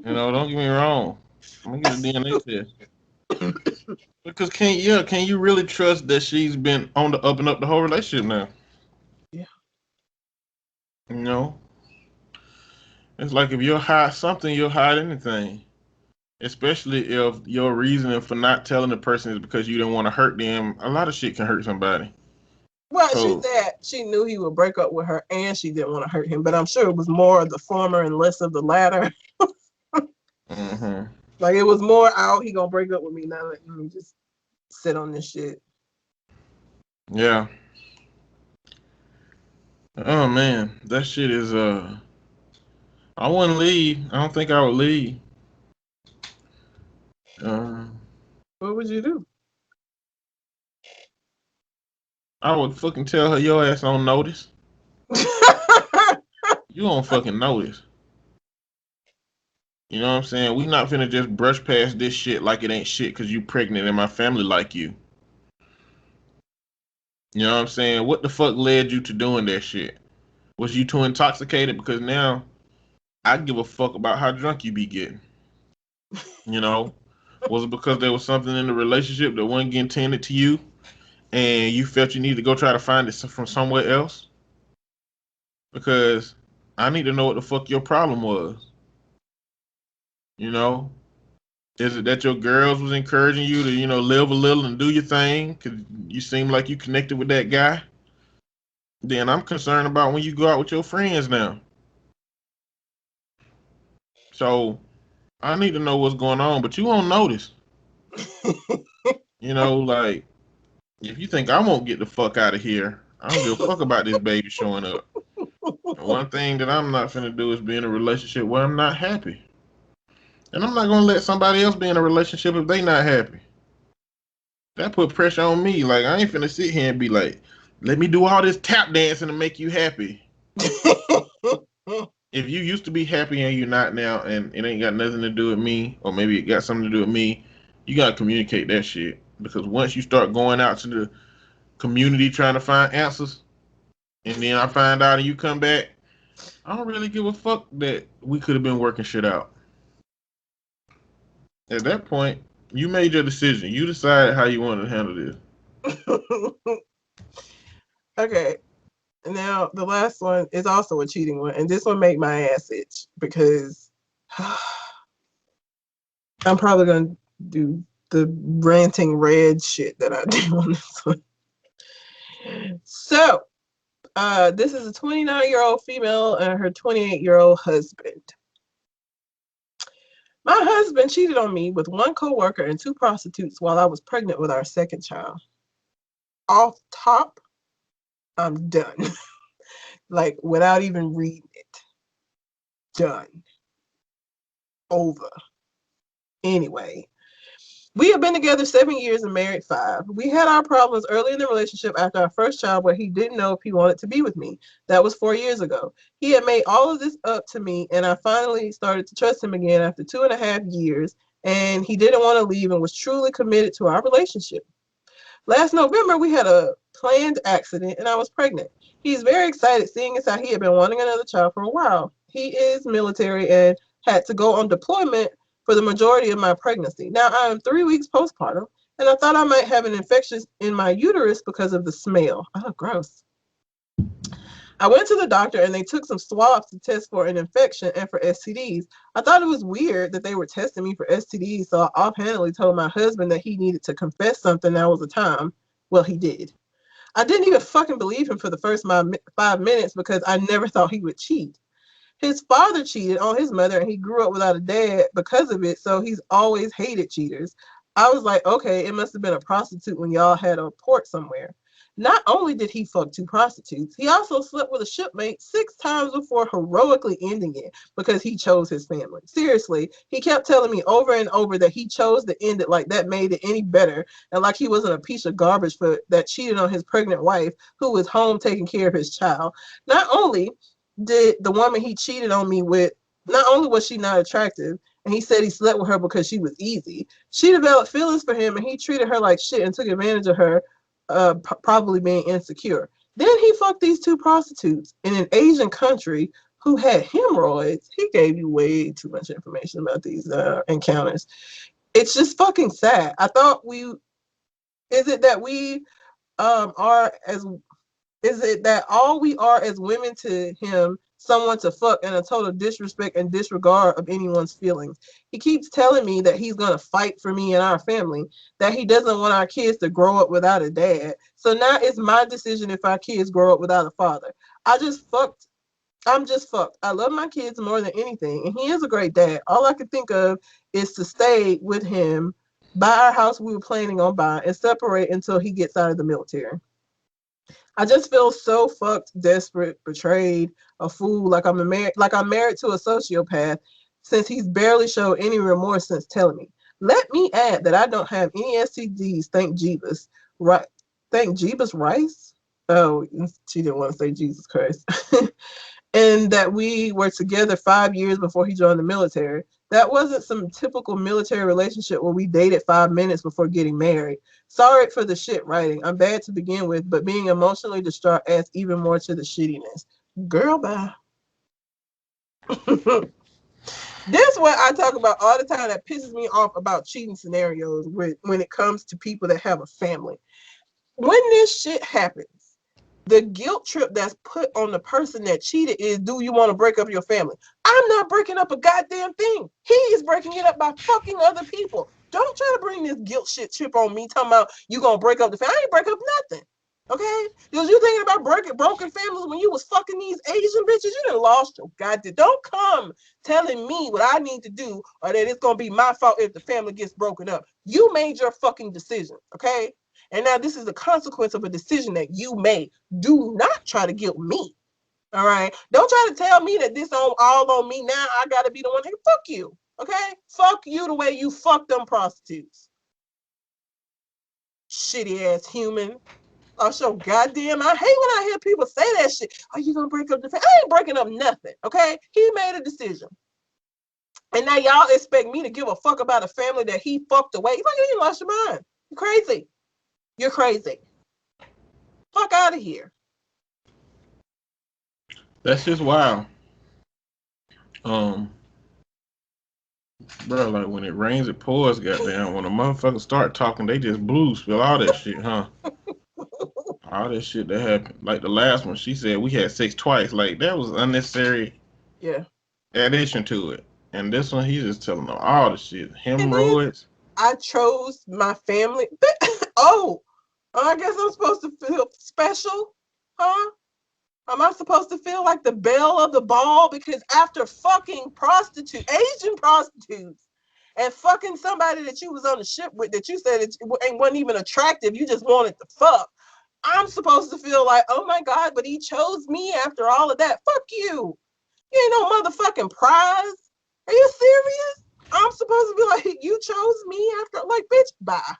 Don't get me wrong. I'm gonna get a DNA test. Because can you really trust that she's been on the up and up the whole relationship now? Yeah. You know? It's like if you'll hide something, you'll hide anything. Especially if your reasoning for not telling the person is because you didn't want to hurt them. A lot of shit can hurt somebody. Well, she So, said she knew he would break up with her and she didn't want to hurt him, but I'm sure it was more of the former and less of the latter. hmm Like it was more out, he gonna break up with me now. Let me just sit on this shit. yeah. Oh man, that shit is I wouldn't leave. I don't think I would leave. Uh, What would you do? I would fucking tell her your ass on notice. You on fucking notice. You know what I'm saying? We not finna just brush past this shit like it ain't shit because you pregnant and my family like you. You know what I'm saying? What the fuck led you to doing that shit? Was you too intoxicated? Because now I give a fuck about how drunk you be getting. You know? Was it because there was something in the relationship that wasn't getting tended to you and you felt you need to go try to find it from somewhere else? Because I need to know what the fuck your problem was. You know? Is it that your girls was encouraging you to, live a little and do your thing because you seem like you connected with that guy? Then I'm concerned about when you go out with your friends now. So I need to know what's going on, but you won't notice. Like if you think I won't get the fuck out of here, I don't give a fuck about this baby showing up. And one thing that I'm not finna do is be in a relationship where I'm not happy. And I'm not gonna let somebody else be in a relationship if they not happy. That put pressure on me. Like I ain't finna sit here and be like, let me do all this tap dancing to make you happy. If you used to be happy and you're not now, and it ain't got nothing to do with me, or maybe it got something to do with me, you gotta communicate that shit. Because once you start going out to the community trying to find answers, and then I find out and you come back, I don't really give a fuck that we could have been working shit out. At that point, you made your decision. You decided how you wanted to handle this. Okay. Now the last one is also a cheating one, and this one made my ass itch because I'm probably gonna do the ranting red shit that I do on this one. So, this is a 29-year-old female and her 28-year-old husband. My husband cheated on me with one coworker and two prostitutes while I was pregnant with our second child. Off top, I'm done. Like, without even reading it. Done. Over. Anyway, we have been together 7 years and married 5. We had our problems early in the relationship after our first child where he didn't know if he wanted to be with me. That was 4 years ago. He had made all of this up to me, and I finally started to trust him again after 2.5 years, and he didn't want to leave and was truly committed to our relationship. Last November, we had a planned accident and I was pregnant. He's very excited seeing as how he had been wanting another child for a while. He is military and had to go on deployment for the majority of my pregnancy. Now I am 3 weeks postpartum and I thought I might have an infection in my uterus because of the smell. Oh, gross. I went to the doctor and they took some swabs to test for an infection and for STDs. I thought it was weird that they were testing me for STDs, so I offhandedly told my husband that he needed to confess something. Now was the time. Well, he did. I didn't even fucking believe him for the first 5 minutes because I never thought he would cheat. His father cheated on his mother and he grew up without a dad because of it, so he's always hated cheaters. I was like, okay, it must have been a prostitute when y'all had a port somewhere. Not only did he fuck 2 prostitutes, he also slept with a shipmate 6 times before heroically ending it because he chose his family. Seriously, he kept telling me over and over that he chose to end it like that made it any better and like he wasn't a piece of garbage for that cheated on his pregnant wife who was home taking care of his child. Not only did the woman he cheated on me with, not only was she not attractive, and he said he slept with her because she was easy, she developed feelings for him and he treated her like shit and took advantage of her, probably being insecure. Then he fucked these 2 prostitutes in an Asian country who had hemorrhoids. He gave you way too much information about these encounters. It's just fucking sad. I thought is it that we are as is it that all we are as women to him, someone to fuck, and a total disrespect and disregard of anyone's feelings? He keeps telling me that he's going to fight for me and our family, that he doesn't want our kids to grow up without a dad. So now it's my decision if our kids grow up without a father. I'm just fucked. I love my kids more than anything, and he is a great dad. All I could think of is to stay with him, buy our house we were planning on buying, and separate until he gets out of the military. I just feel so fucked, desperate, betrayed, a fool, like I'm married to a sociopath since he's barely showed any remorse since telling me. Let me add that I don't have any STDs, thank Jeebus. Right? Thank Jeebus Rice? Oh, she didn't want to say Jesus Christ. And that we were together 5 years before he joined the military. That wasn't some typical military relationship where we dated 5 minutes before getting married. Sorry for the shit writing. I'm bad to begin with, but being emotionally distraught adds even more to the shittiness. Girl, bye. This is what I talk about all the time that pisses me off about cheating scenarios when it comes to people that have a family. When this shit happens, the guilt trip that's put on the person that cheated is, do you want to break up your family? I'm not breaking up a goddamn thing. He's breaking it up by fucking other people. Don't try to bring this guilt shit chip on me talking about you gonna break up the family. I ain't break up nothing. Okay? Because you thinking about broken families when you was fucking these Asian bitches, you done lost your goddamn. Don't come telling me what I need to do or that it's gonna be my fault if the family gets broken up. You made your fucking decision, okay? And now this is the consequence of a decision that you made. Do not try to guilt me. All right. Don't try to tell me that this all on me now. I gotta be the one. Fuck you. Okay? Fuck you the way you fuck them prostitutes. Shitty ass human. Oh, so goddamn. I hate when I hear people say that shit. Are you gonna break up the family? I ain't breaking up nothing. Okay? He made a decision. And now y'all expect me to give a fuck about a family that he fucked away. You like you lost your mind. You're crazy. You're crazy. Fuck out of here. That's just wild. Bro, like when it rains, it pours. Goddamn, when a motherfucker start talking, they just blue spill all that shit, huh? All that shit that happened. Like the last one, she said we had sex twice. Like that was unnecessary Yeah. addition to it. And this one, he's just telling them all the shit. And then Hemorrhoids. I chose my family. Oh, I guess I'm supposed to feel special, huh? Am I supposed to feel like the belle of the ball because after fucking Asian prostitutes, and fucking somebody that you was on the ship with that you said it wasn't even attractive, you just wanted to fuck. I'm supposed to feel like, oh my God, but he chose me after all of that. Fuck you. You ain't no motherfucking prize. Are you serious? I'm supposed to be like, you chose me after, like, bitch, bye.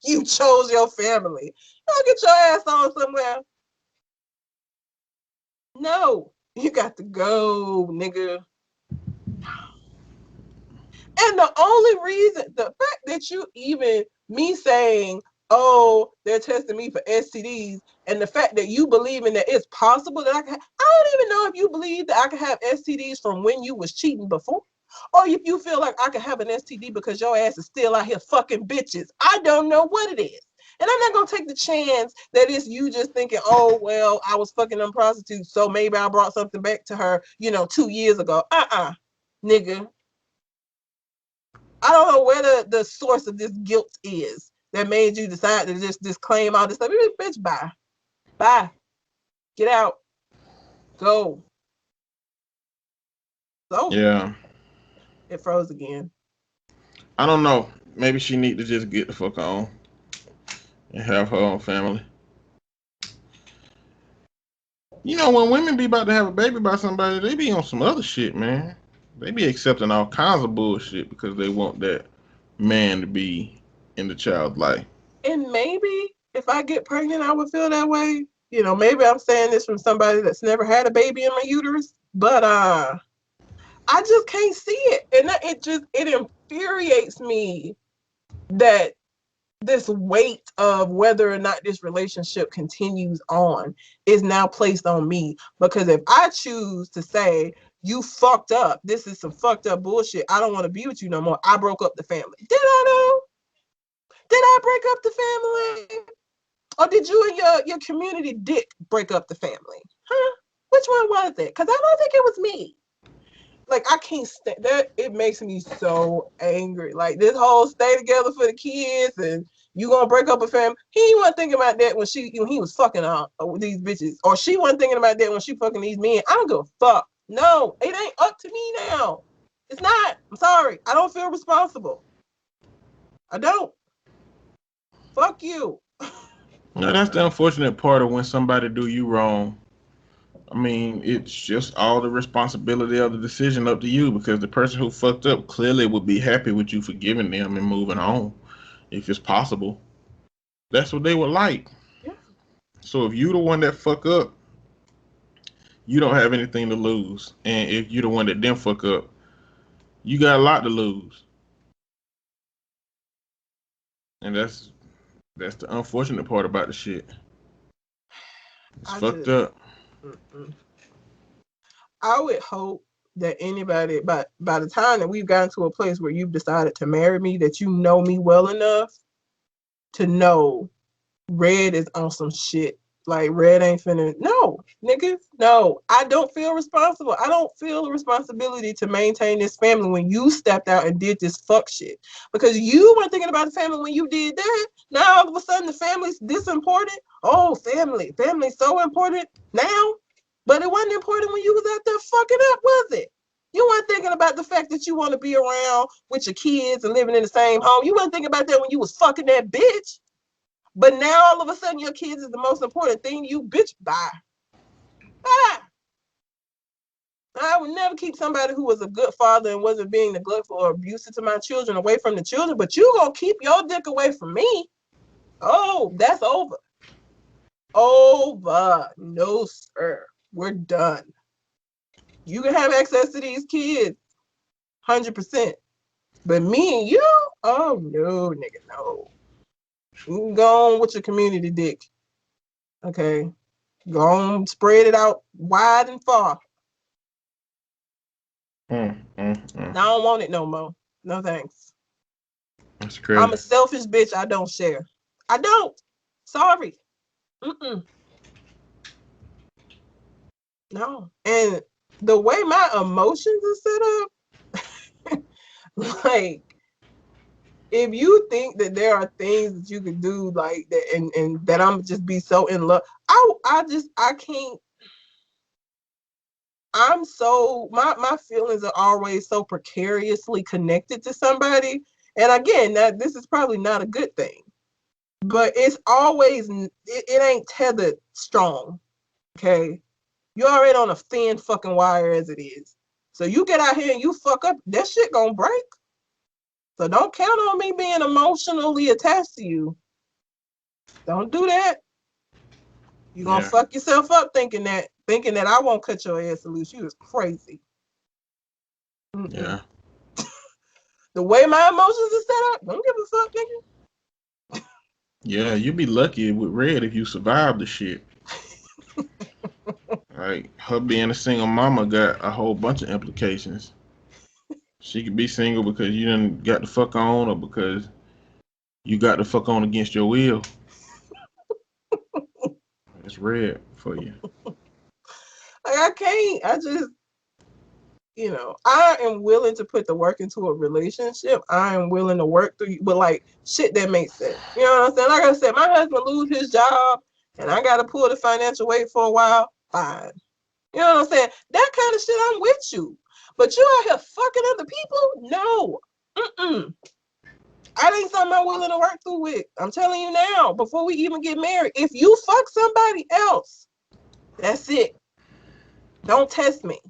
You chose your family. Go get your ass on somewhere. No, you got to go, nigga. And the only reason, the fact that you even, me saying, oh, they're testing me for STDs, and the fact that you believe in that it's possible that I can, I don't even know if you believe that I can have STDs from when you was cheating before, or if you feel like I can have an STD because your ass is still out here fucking bitches. I don't know what it is. And I'm not gonna take the chance that it's you just thinking, oh, well, I was fucking them prostitutes, so maybe I brought something back to her, 2 years ago. Nigga. I don't know where the source of this guilt is that made you decide to just disclaim all this stuff. Bitch, bye. Bye. Get out. Go. So Yeah. it froze again. I don't know. Maybe she need to just get the fuck on and have her own family. When women be about to have a baby by somebody, they be on some other shit, man. They be accepting all kinds of bullshit because they want that man to be in the child's life. And maybe if I get pregnant, I would feel that way. Maybe I'm saying this from somebody that's never had a baby in my uterus, but I just can't see it. And it infuriates me that this weight of whether or not this relationship continues on is now placed on me. Because if I choose to say, you fucked up, this is some fucked up bullshit, I don't want to be with you no more, I broke up the family. Did I know? Did I break up the family? Or did you and your community dick break up the family? Huh? Which one was it? Because I don't think it was me. Like, I can't stand that. It makes me so angry. Like, this whole stay together for the kids and you gonna break up a family. He wasn't thinking about that when he was fucking these bitches, or she wasn't thinking about that when she fucking these men. I don't give a fuck. No, it ain't up to me now. It's not. I'm sorry. I don't feel responsible. I don't. Fuck you. Now that's the unfortunate part of when somebody do you wrong. I mean, it's just all the responsibility of the decision up to you because the person who fucked up clearly would be happy with you forgiving them and moving on if it's possible. That's what they would like. Yeah. So if you the one that fuck up, you don't have anything to lose. And if you the one that didn't fuck up, you got a lot to lose. And that's the unfortunate part about the shit. It's fucked up. Mm-mm. I would hope that anybody, by the time that we've gotten to a place where you've decided to marry me, that you know me well enough to know Red is on some shit. Like, Red ain't finna. No, niggas, no. I don't feel responsible. I don't feel the responsibility to maintain this family when you stepped out and did this fuck shit. Because you weren't thinking about the family when you did that. Now all of a sudden the family's this important. Oh, family. Family's so important now. But it wasn't important when you was out there fucking up, was it? You weren't thinking about the fact that you want to be around with your kids and living in the same home. You weren't thinking about that when you was fucking that bitch. But now all of a sudden your kids is the most important thing. You bitch, bye. Bye. I would never keep somebody who was a good father and wasn't being neglectful or abusive to my children away from the children, but you gonna keep your dick away from me. Oh, that's over. Over. No, sir. We're done. You can have access to these kids, 100%. But me and you, oh no, nigga, no. You can go on with your community dick. Okay. Go on, spread it out wide and far. I don't want it no more. No thanks. That's I'm crazy. a selfish bitch. I don't share. I don't. Sorry. Mm-mm. No. And the way my emotions are set up, Like, if you think that there are things that you could do like that, and that I'm just be so in love, I can't. I'm so my feelings are always so precariously connected to somebody, and again, that this is probably not a good thing, but it's always it ain't tethered strong. Okay, you're already on a thin fucking wire as it is. So you get out here and you fuck up, that shit gonna break. So don't count on me being emotionally attached to you. Don't do that. You're gonna Yeah. fuck yourself up thinking that I won't cut your ass loose. You is crazy. Mm-mm. Yeah. The way my emotions are set up, don't give a fuck, nigga. Yeah. You'd be lucky with Red if you survived the shit. Like her being a single mama got a whole bunch of implications. She could be single because you didn't got the fuck on, or because you got the fuck on against your will. It's Red for you. Like I can't. I just, I am willing to put the work into a relationship. I am willing to work through, but like shit that makes sense. You know what I'm saying? Like I said, my husband lose his job, and I got to pull the financial weight for a while. Fine. You know what I'm saying? That kind of shit, I'm with you. But you out here fucking other people? No. Mm-mm. I ain't something I'm willing to work through with. I'm telling you now, before we even get married, if you fuck somebody else, that's it. Don't test me.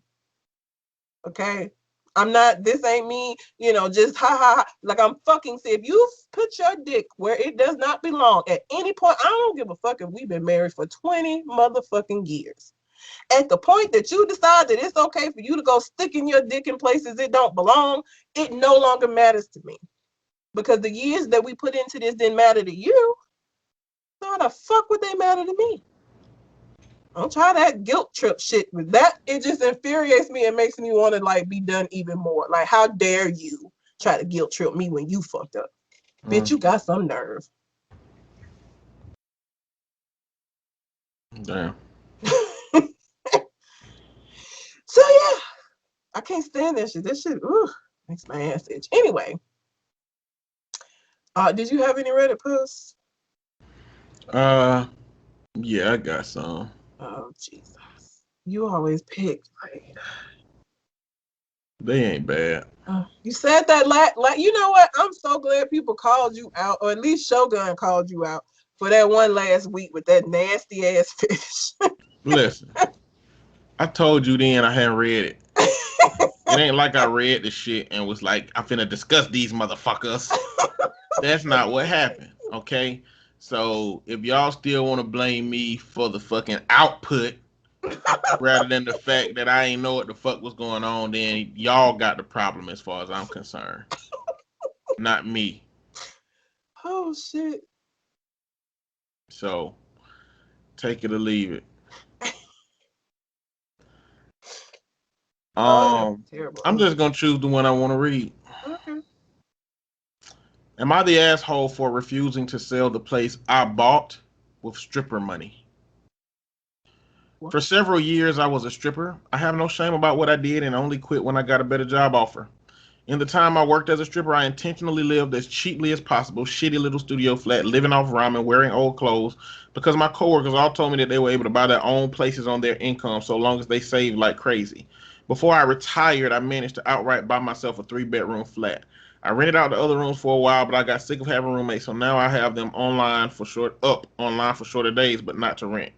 Okay? I'm not, this ain't me, just ha ha ha. Like I'm fucking say, if you put your dick where it does not belong at any point, I don't give a fuck if we've been married for 20 motherfucking years. At the point that you decide that it's okay for you to go sticking your dick in places it don't belong, it no longer matters to me. Because the years that we put into this didn't matter to you. So how the fuck would they matter to me? Don't try that guilt trip shit. With that, it just infuriates me and makes me want to like be done even more. Like, how dare you try to guilt trip me when you fucked up? Bitch, Mm, you got some nerve. damn. So yeah, I can't stand that shit. That shit, makes my ass itch. Anyway, did you have any Reddit posts? Uh, yeah, I got some. Oh Jesus, you always pick. Like, They ain't bad. you said that like you know what? I'm so glad people called you out, or at least Shogun called you out for that one last week with that nasty ass fish. Listen, I told you then I hadn't read it. It ain't like I read the shit and was like, I'm finna discuss these motherfuckers. That's not what happened, okay? So if y'all still want to blame me for the fucking output rather than the fact that I ain't know what the fuck was going on, then y'all got the problem as far as I'm concerned. Not me. Oh shit. So take it or leave it. Oh, that's Um, terrible. I'm just gonna choose the one I want to read. Okay. Am I the asshole for refusing to sell the place I bought with stripper money? What? For several years, I was a stripper. I have no shame about what I did and only quit when I got a better job offer. In the time I worked as a stripper, I intentionally lived as cheaply as possible, shitty little studio flat, living off ramen, wearing old clothes, because my coworkers all told me that they were able to buy their own places on their income so long as they saved like crazy. Before I retired, I managed to outright buy myself a 3 bedroom flat. I rented out the other rooms for a while, but I got sick of having roommates, so now I have them online for shorter days, but not to rent.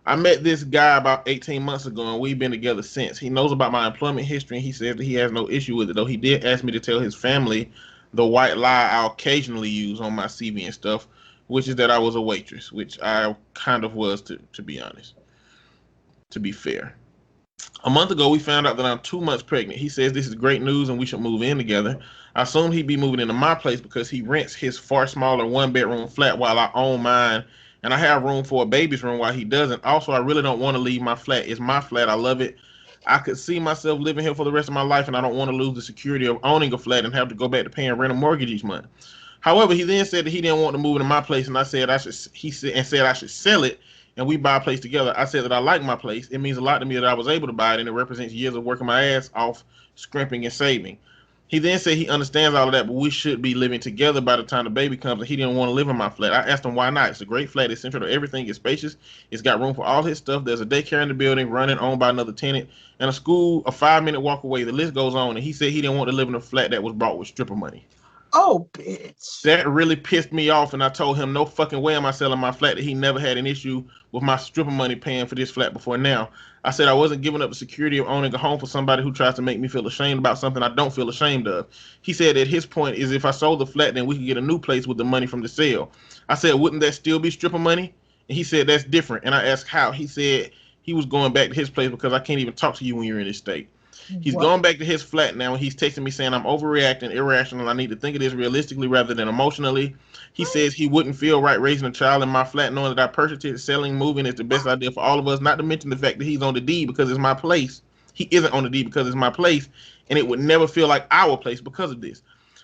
I met this guy about 18 months ago, and we've been together since. He knows about my employment history, and he says that he has no issue with it, though he did ask me to tell his family the white lie I occasionally use on my CV and stuff, which is that I was a waitress, which I kind of was, to be honest, to be fair. A month ago, we found out that I'm 2 months pregnant. He says this is great news and we should move in together. I assumed he'd be moving into my place because he rents his far smaller 1 bedroom flat while I own mine, and I have room for a baby's room while he doesn't. Also, I really don't want to leave my flat. It's my flat. I love it. I could see myself living here for the rest of my life, and I don't want to lose the security of owning a flat and have to go back to paying rent or mortgage each month. However, he then said that he didn't want to move into my place, and I said I should. He said and said I should sell it, and we buy a place together. I said that I like my place. It means a lot to me that I was able to buy it, and it represents years of working my ass off, scrimping and saving. He then said he understands all of that, but we should be living together by the time the baby comes, and he didn't want to live in my flat. I asked him why not. It's a great flat. It's central to everything. It's spacious. It's got room for all his stuff. There's a daycare in the building, running, owned by another tenant, and a school a 5-minute walk away. The list goes on, and he said he didn't want to live in a flat that was bought with stripper money. Oh, bitch. That really pissed me off, and I told him no fucking way am I selling my flat. That he never had an issue with my stripper money paying for this flat before now. I said I wasn't giving up the security of owning a home for somebody who tries to make me feel ashamed about something I don't feel ashamed of. He said that his point is if I sold the flat, then we could get a new place with the money from the sale. I said, wouldn't that still be stripper money? And he said that's different. And I asked how. He said he was going back to his place because I can't even talk to you when you're in this state. He's going back to his flat now, and he's texting me saying I'm overreacting, irrational. I need to think of this realistically rather than emotionally. He says he wouldn't feel right raising a child in my flat, knowing that I purchased it, selling, moving is the best idea for all of us. Not to mention the fact that he's on the deed because it's my place. He isn't on the deed because it's my place, and it would never feel like our place because of this.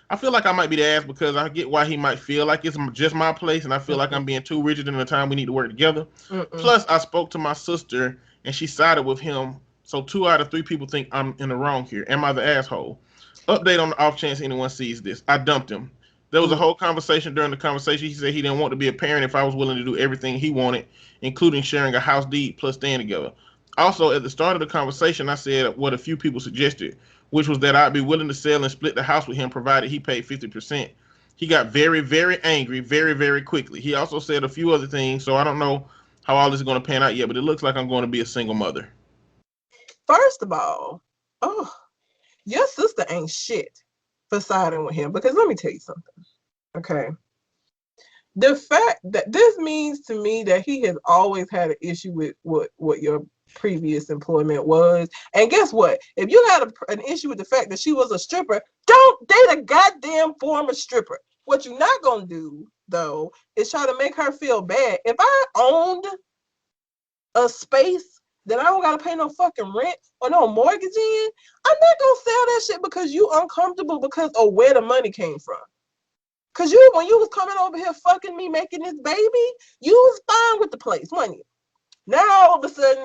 I feel like I might be the ass because I get why he might feel like it's just my place, and I feel like I'm being too rigid in the time we need to work together. Plus, I spoke to my sister, and she sided with him. So 2 out of 3 people think I'm in the wrong here. Am I the asshole? Update on the off chance anyone sees this. I dumped him. There was a whole conversation. During the conversation, he said he didn't want to be a parent if I was willing to do everything he wanted, including sharing a house deed plus staying together. Also, at the start of the conversation, I said what a few people suggested, which was that I'd be willing to sell and split the house with him provided he paid 50%. He got very, very angry very, very quickly. He also said a few other things, so I don't know how all this is going to pan out yet, but it looks like I'm going to be a single mother. First of all, your sister ain't shit for siding with him, because let me tell you something. Okay. The fact that this means to me that he has always had an issue with what your previous employment was. And guess what? If you had an issue with the fact that she was a stripper, don't date a goddamn former stripper. What you're not going to do, though, is try to make her feel bad. If I owned a space that I don't gotta pay no fucking rent or no mortgage in, I'm not gonna sell that shit because you uncomfortable because of where the money came from. Cause when you was coming over here fucking me, making this baby, you was fine with the place, wasn't you? Now all of a sudden,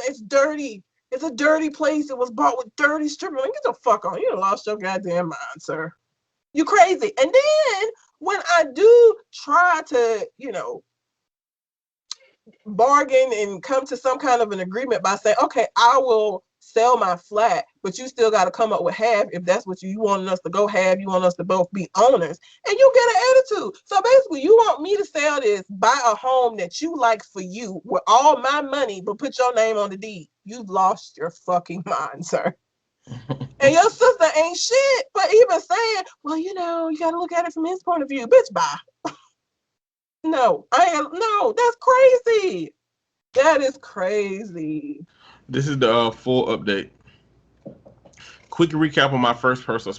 it's dirty. It's a dirty place. It was bought with dirty strippers. Get the fuck on. You done lost your goddamn mind, sir. You crazy. And then when I do try to, bargain and come to some kind of an agreement by saying, okay, I will sell my flat, but you still got to come up with half if that's what you want us to go have. You want us to both be owners, and you get an attitude. So basically, you want me to sell this, buy a home that you like for you with all my money, but put your name on the deed. You've lost your fucking mind, sir. And your sister ain't shit, but even saying, well, you got to look at it from his point of view. Bitch, bye. No, that's crazy. That is crazy. This is the full update. Quick recap on my first post. I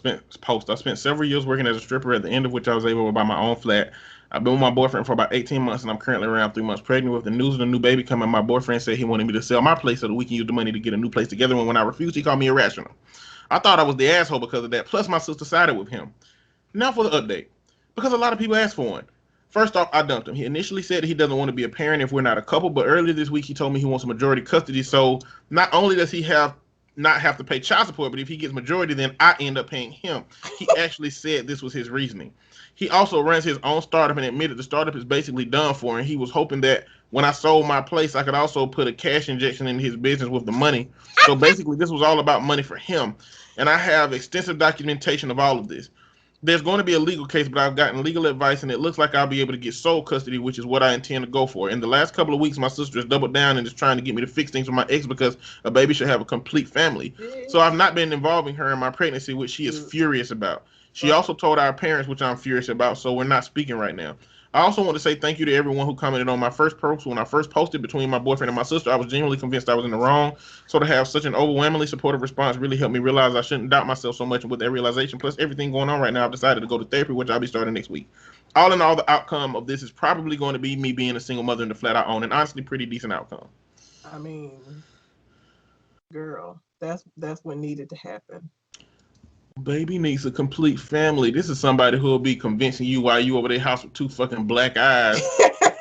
spent several years working as a stripper, at the end of which I was able to buy my own flat. I've been with my boyfriend for about 18 months, and I'm currently around 3 months pregnant. With the news of the new baby coming, my boyfriend said he wanted me to sell my place so that we can use the money to get a new place together. And when I refused, he called me irrational. I thought I was the asshole because of that. Plus, my sister sided with him. Now for the update. Because a lot of people asked for one. First off, I dumped him. He initially said he doesn't want to be a parent if we're not a couple, but earlier this week he told me he wants majority custody. So not only does he not have to pay child support, but if he gets majority, then I end up paying him. He actually said this was his reasoning. He also runs his own startup and admitted the startup is basically done for, and he was hoping that when I sold my place, I could also put a cash injection in his business with the money. So basically, this was all about money for him, and I have extensive documentation of all of this. There's going to be a legal case, but I've gotten legal advice, and it looks like I'll be able to get sole custody, which is what I intend to go for. In the last couple of weeks, my sister has doubled down and is trying to get me to fix things with my ex because a baby should have a complete family. So I've not been involving her in my pregnancy, which she is furious about. She also told our parents, which I'm furious about, so we're not speaking right now. I also want to say thank you to everyone who commented on my first post. When I first posted between my boyfriend and my sister, I was genuinely convinced I was in the wrong. So to have such an overwhelmingly supportive response really helped me realize I shouldn't doubt myself so much. And with that realization, plus everything going on right now, I've decided to go to therapy, which I'll be starting next week. All in all, the outcome of this is probably going to be me being a single mother in the flat I own, and honestly, pretty decent outcome. I mean, girl, that's what needed to happen. Baby needs a complete family. This is somebody who will be convincing you while you over their house with 2 fucking black eyes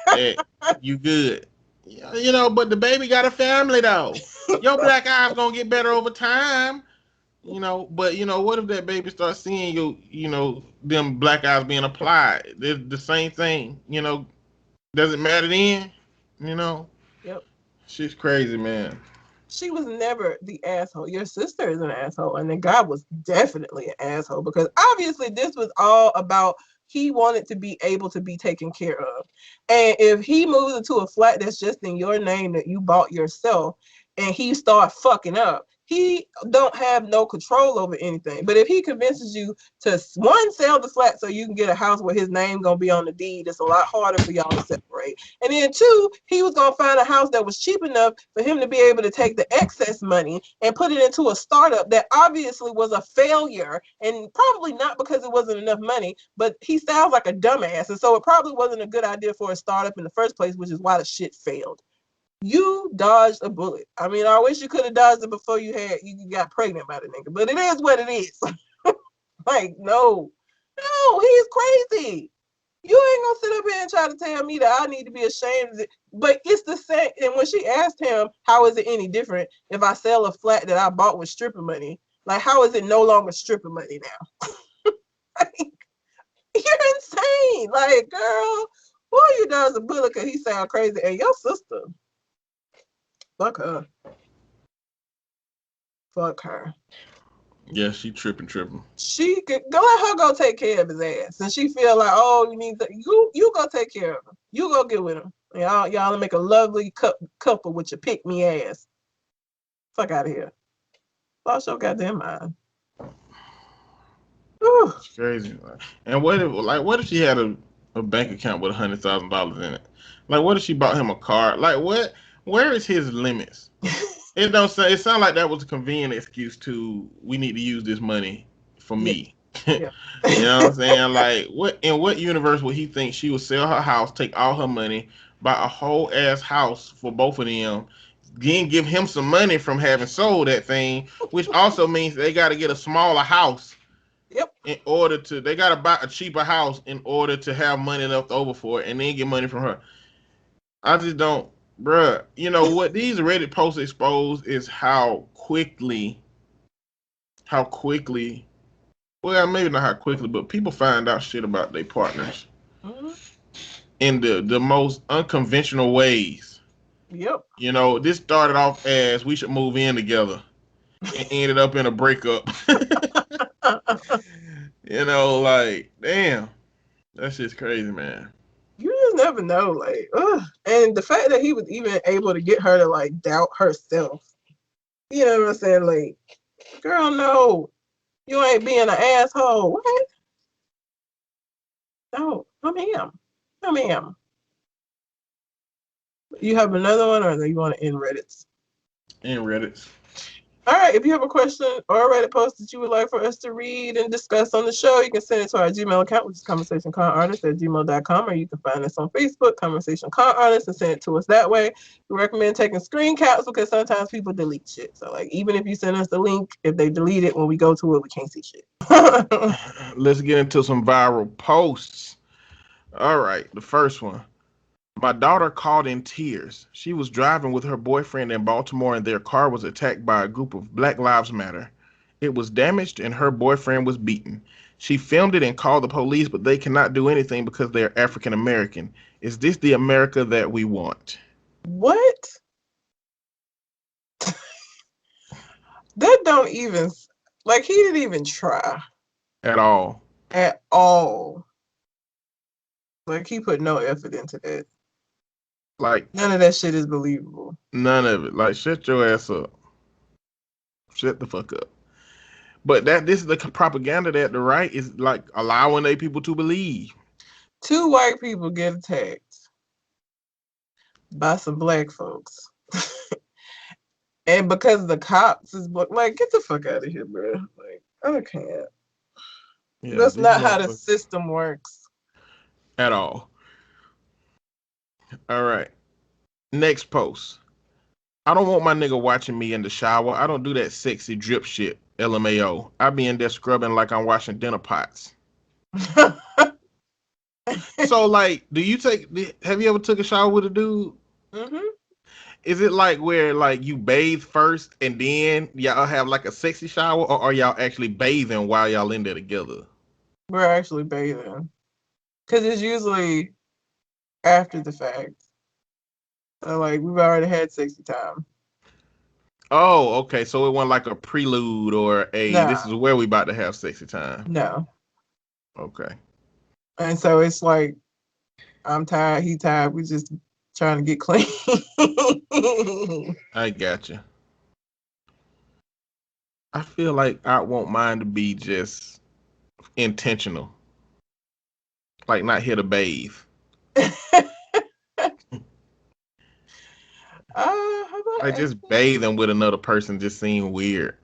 that you good. But the baby got a family though. Your black eyes gonna get better over time. But what if that baby starts seeing them black eyes being applied? They're the same thing. Does it matter then? You know, Yep. shit's crazy, man. She was never the asshole. Your sister is an asshole, and the guy was definitely an asshole because obviously this was all about he wanted to be able to be taken care of. And if he moves into a flat that's just in your name that you bought yourself and he start fucking up, he don't have no control over anything. But if he convinces you to one, sell the flat so you can get a house where his name gonna be on the deed, it's a lot harder for y'all to separate. And then two, he was gonna find a house that was cheap enough for him to be able to take the excess money and put it into a startup that obviously was a failure, and probably not because it wasn't enough money, but he sounds like a dumbass, and so it probably wasn't a good idea for a startup in the first place, which is why the shit failed. You dodged a bullet. I mean, I wish you could have dodged it before you got pregnant by the nigga, but it is what it is. Like, no, he's crazy. You ain't gonna sit up here and try to tell me that I need to be ashamed of it. But it's the same. And when she asked him, how is it any different if I sell a flat that I bought with stripper money? Like, how is it no longer stripper money now? Like, you're insane. Like, girl, boy, you dodged a bullet because he sound crazy. And your sister, fuck her. Fuck her. Yeah, she tripping. She could go, let her go take care of his ass, and she feel like, oh, you need to, you go take care of him. You go get with him. Y'all make a lovely couple with your pick me ass. Fuck out of here. Lost your goddamn mind. Whew. It's crazy. And what if she had a bank account with $100,000 in it? Like, what if she bought him a car? Like, what? Where is his limits? It don't say. It sounds like that was a convenient excuse to we need to use this money for me. Yeah. You know what I'm saying? Like, what universe would he think she would sell her house, take all her money, buy a whole ass house for both of them, then give him some money from having sold that thing, which also means they got to get a smaller house Yep. in order to. They got to buy a cheaper house in order to have money left over for it, and then get money from her. I just don't, bruh. You know what these Reddit posts expose is how quickly, well, maybe not how quickly, but people find out shit about their partners Mm-hmm. in the most unconventional ways. Yep. This started off as we should move in together and ended up in a breakup. Like, damn, that shit's crazy, man. You just never know, like, ugh. And the fact that he was even able to get her to like doubt herself. You know what I'm saying? Like, girl, no, you ain't being an asshole. What? No, I'm him. I'm him. You have another one, or do you want to end Reddit? In Reddit. All right, if you have a question or a Reddit post that you would like for us to read and discuss on the show, you can send it to our Gmail account, which is conversationconartist@gmail.com, or you can find us on Facebook, Conversation Con Artist, and send it to us that way. We recommend taking screen caps because sometimes people delete shit. So, like, even if you send us the link, if they delete it when we go to it, we can't see shit. Let's get into some viral posts. All right, the first one. My daughter called in tears. She was driving with her boyfriend in Baltimore and their car was attacked by a group of Black Lives Matter. It was damaged and her boyfriend was beaten. She filmed it and called the police, but they cannot do anything because they're African American. Is this the America that we want? What? That don't even, like, he didn't even try At all. at all. Like, he put no effort into that. Like, None of that shit is believable. none of it. Like, shut your ass up. Shut the fuck up. But this is the propaganda that the right is like allowing their people to believe. 2 white people get attacked by some black folks. And because the cops is like, get the fuck out of here, bro. Like, I can't. Yeah, That's not how the system works. At all. All right. Next post. I don't want my nigga watching me in the shower. I don't do that sexy drip shit. LMAO. I be in there scrubbing like I'm washing dinner pots. So, like, have you ever took a shower with a dude? Mm-hmm. Is it like where like you bathe first and then y'all have like a sexy shower, or are y'all actually bathing while y'all in there together? We're actually bathing because it's usually after the fact. So like we've already had sexy time. Oh, okay. So it wasn't like a prelude or a No, this is where we about to have sexy time. no. Okay. And so it's like I'm tired, he tired. We just trying to get clean. I got you. I feel like I want mine to be just intentional, like not here to bathe. How about Like just bathing with another person just seem weird.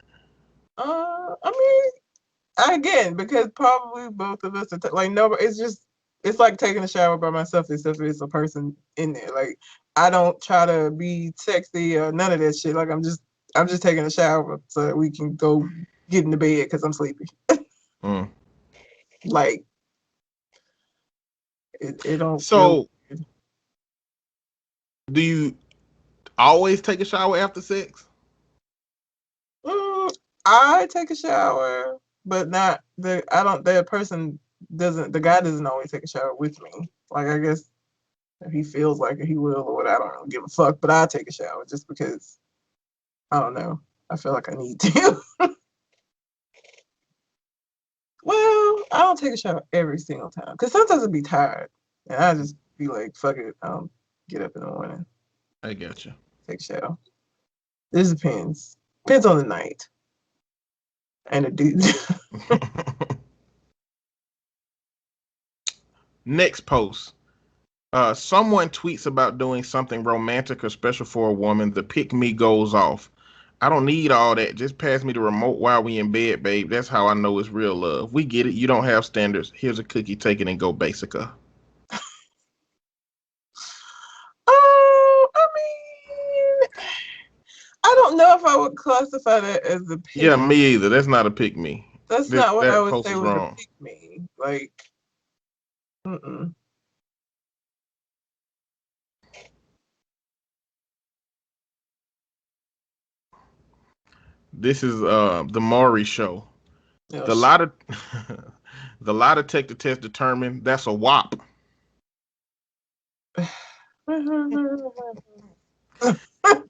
I mean, again, because probably both of us are like no, it's just it's like taking a shower by myself, except if it's a person in there. Like I don't try to be sexy or none of that shit. Like I'm just taking a shower so that we can go get in the bed because I'm sleepy. Mm. Like it don't feel. So, do you always take a shower after sex? Mm, I take a shower, but not the. I don't. That person doesn't. The guy doesn't always take a shower with me. Like I guess if he feels like it, he will or what. I don't really give a fuck. But I take a shower just because I don't know. I feel like I need to. Well, I don't take a shower every single time because sometimes I'd be tired and I just be like, fuck it. I'll get up in the morning, I got you. take a shower. This depends. Depends on the night and the dude. Next post. Someone tweets about doing something romantic or special for a woman. The pick me goes off. I don't need all that. Just pass me the remote while we in bed, babe. That's how I know it's real love. We get it. You don't have standards. Here's a cookie. Take it and go basica. Oh, I mean, I don't know if I would classify that as a pick. Yeah, me either. That's not a pick me. That's This not what I that would post say is was a wrong. pick me. Like, mm-mm. This is the Maury show. Oh, The shit. lie of the lie detector test determined that's a wop.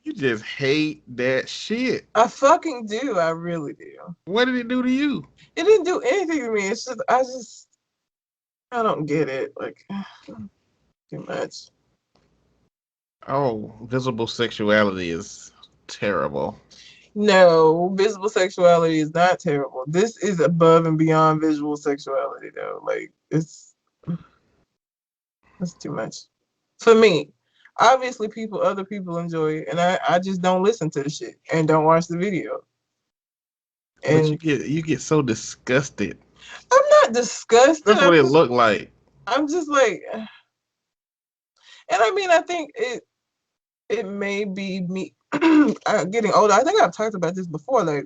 You just hate that shit. I fucking do. I really do. What did it do to you? It didn't do anything to me. It's just, I don't get it. Like, too much. Oh, visible sexuality is terrible. No, visible sexuality is not terrible. This is above and beyond visual sexuality, though. Like, it's too much for me. Obviously, other people enjoy it, and I just don't listen to the shit and don't watch the video. But And you get so disgusted. I'm not disgusted. That's what it looked like. I'm just like, and I mean, I think it may be me getting older. I think I've talked about this before. Like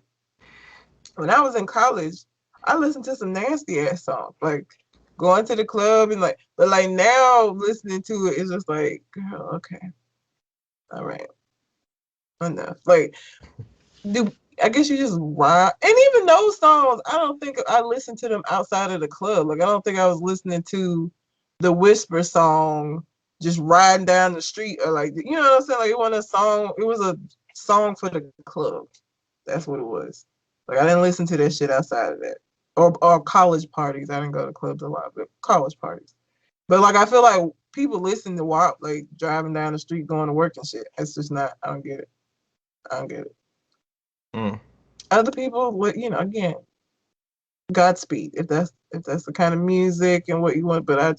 when I was in college, I listened to some nasty ass songs, like going to the club and like, but like now listening to it is just like, girl, okay, all right, enough. Like, do I guess you just ride, and even those songs, I don't think I listened to them outside of the club. Like, I don't think I was listening to the Whisper song just riding down the street or like, you know what I'm saying? Like, it wasn't a song. It was a song for the club. That's what it was. Like, I didn't listen to that shit outside of that, or college parties. I didn't go to clubs a lot, but college parties. But like, I feel like people listen to WAP like driving down the street, going to work and shit. It's just not. I don't get it. I don't get it. Mm, Other people, again, Godspeed if that's the kind of music and what you want. But I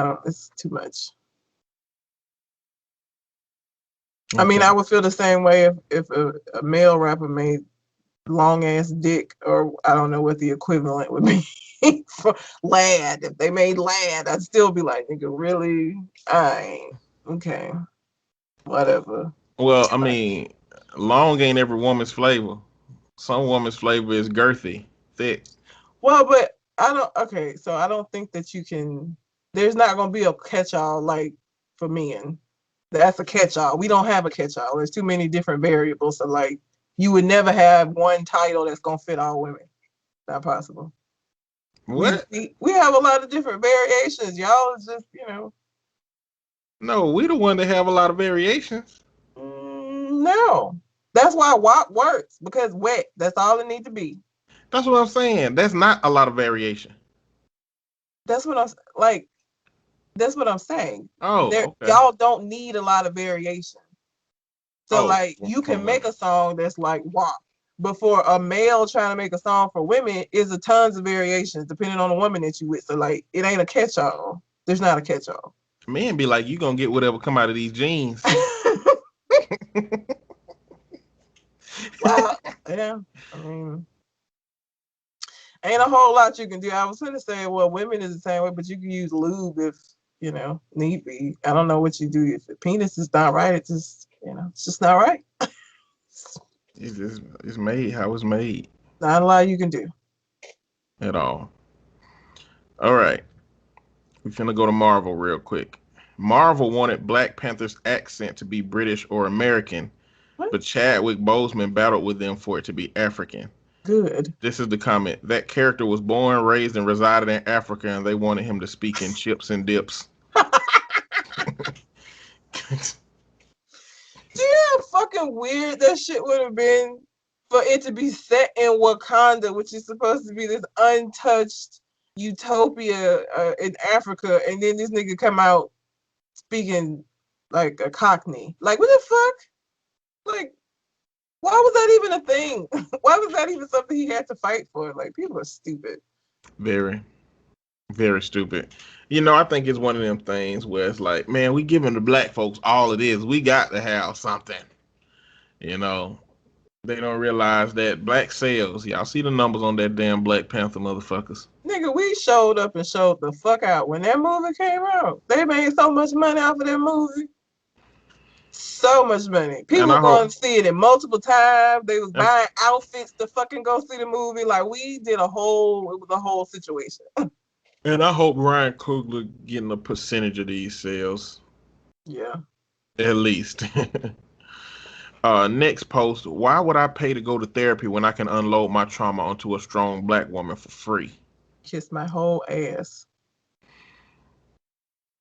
don't. It's too much. I mean, okay. I would feel the same way if a male rapper made long ass dick, or I don't know what the equivalent would be for lad. If they made lad, I'd still be like, nigga, really? I ain't okay. Whatever. Well, I mean, long ain't every woman's flavor. Some woman's flavor is girthy, thick. Well, but I don't. Okay, so I don't think that you can. There's not gonna be a catch-all like for men. That's a catch-all. We don't have a catch-all. There's too many different variables. So like you would never have one title that's gonna fit all women. Not possible. What? We have a lot of different variations. Y'all is just, No, we the one that have a lot of variations. no. That's why WAP works, because wet. That's all it needs to be. That's what I'm saying. That's not a lot of variation. That's what I'm like. That's what I'm saying. Oh, okay. Y'all don't need a lot of variation. So Oh, like you from can make women. a song that's like WAP. But for a male trying to make a song for women is a tons of variations depending on the woman that you with. So like it ain't a catch-all. There's not a catch-all. Men be like, you gonna get whatever come out of these jeans. Well, yeah. I mean, ain't a whole lot you can do. I was gonna say, well, women is the same way, but you can use lube if need be. I don't know what you do if the penis is not right. It's just it's just not right. It's made how it's made Not a lot you can do. at all. All right, we finna go to Marvel real quick. Marvel wanted Black Panther's accent to be British or American, What? but Chadwick Boseman battled with them for it to be African. Good. This is the comment. That character was born, raised, and resided in Africa, and they wanted him to speak in chips and dips. Do you know how fucking weird that shit would have been for it to be set in Wakanda, which is supposed to be this untouched utopia in Africa, and then this nigga come out speaking like a Cockney? Like, what the fuck? Like, why was that even a thing? Why was that even something he had to fight for? Like, people are stupid. Very, very stupid. I think it's one of them things where it's like, man, we giving the black folks all it is. We got to have something. You know, they don't realize that black sales. Y'all see the numbers on that damn Black Panther motherfuckers. Nigga, we showed up and showed the fuck out when that movie came out. They made so much money off of that movie. So much money. And People I were going to hope, see it in multiple times. They was and, buying outfits to fucking go see the movie. Like it was a whole situation. and I hope Ryan Coogler getting a percentage of these sales, Yeah. at least. Next post. Why would I pay to go to therapy when I can unload my trauma onto a strong black woman for free? Kiss my whole ass.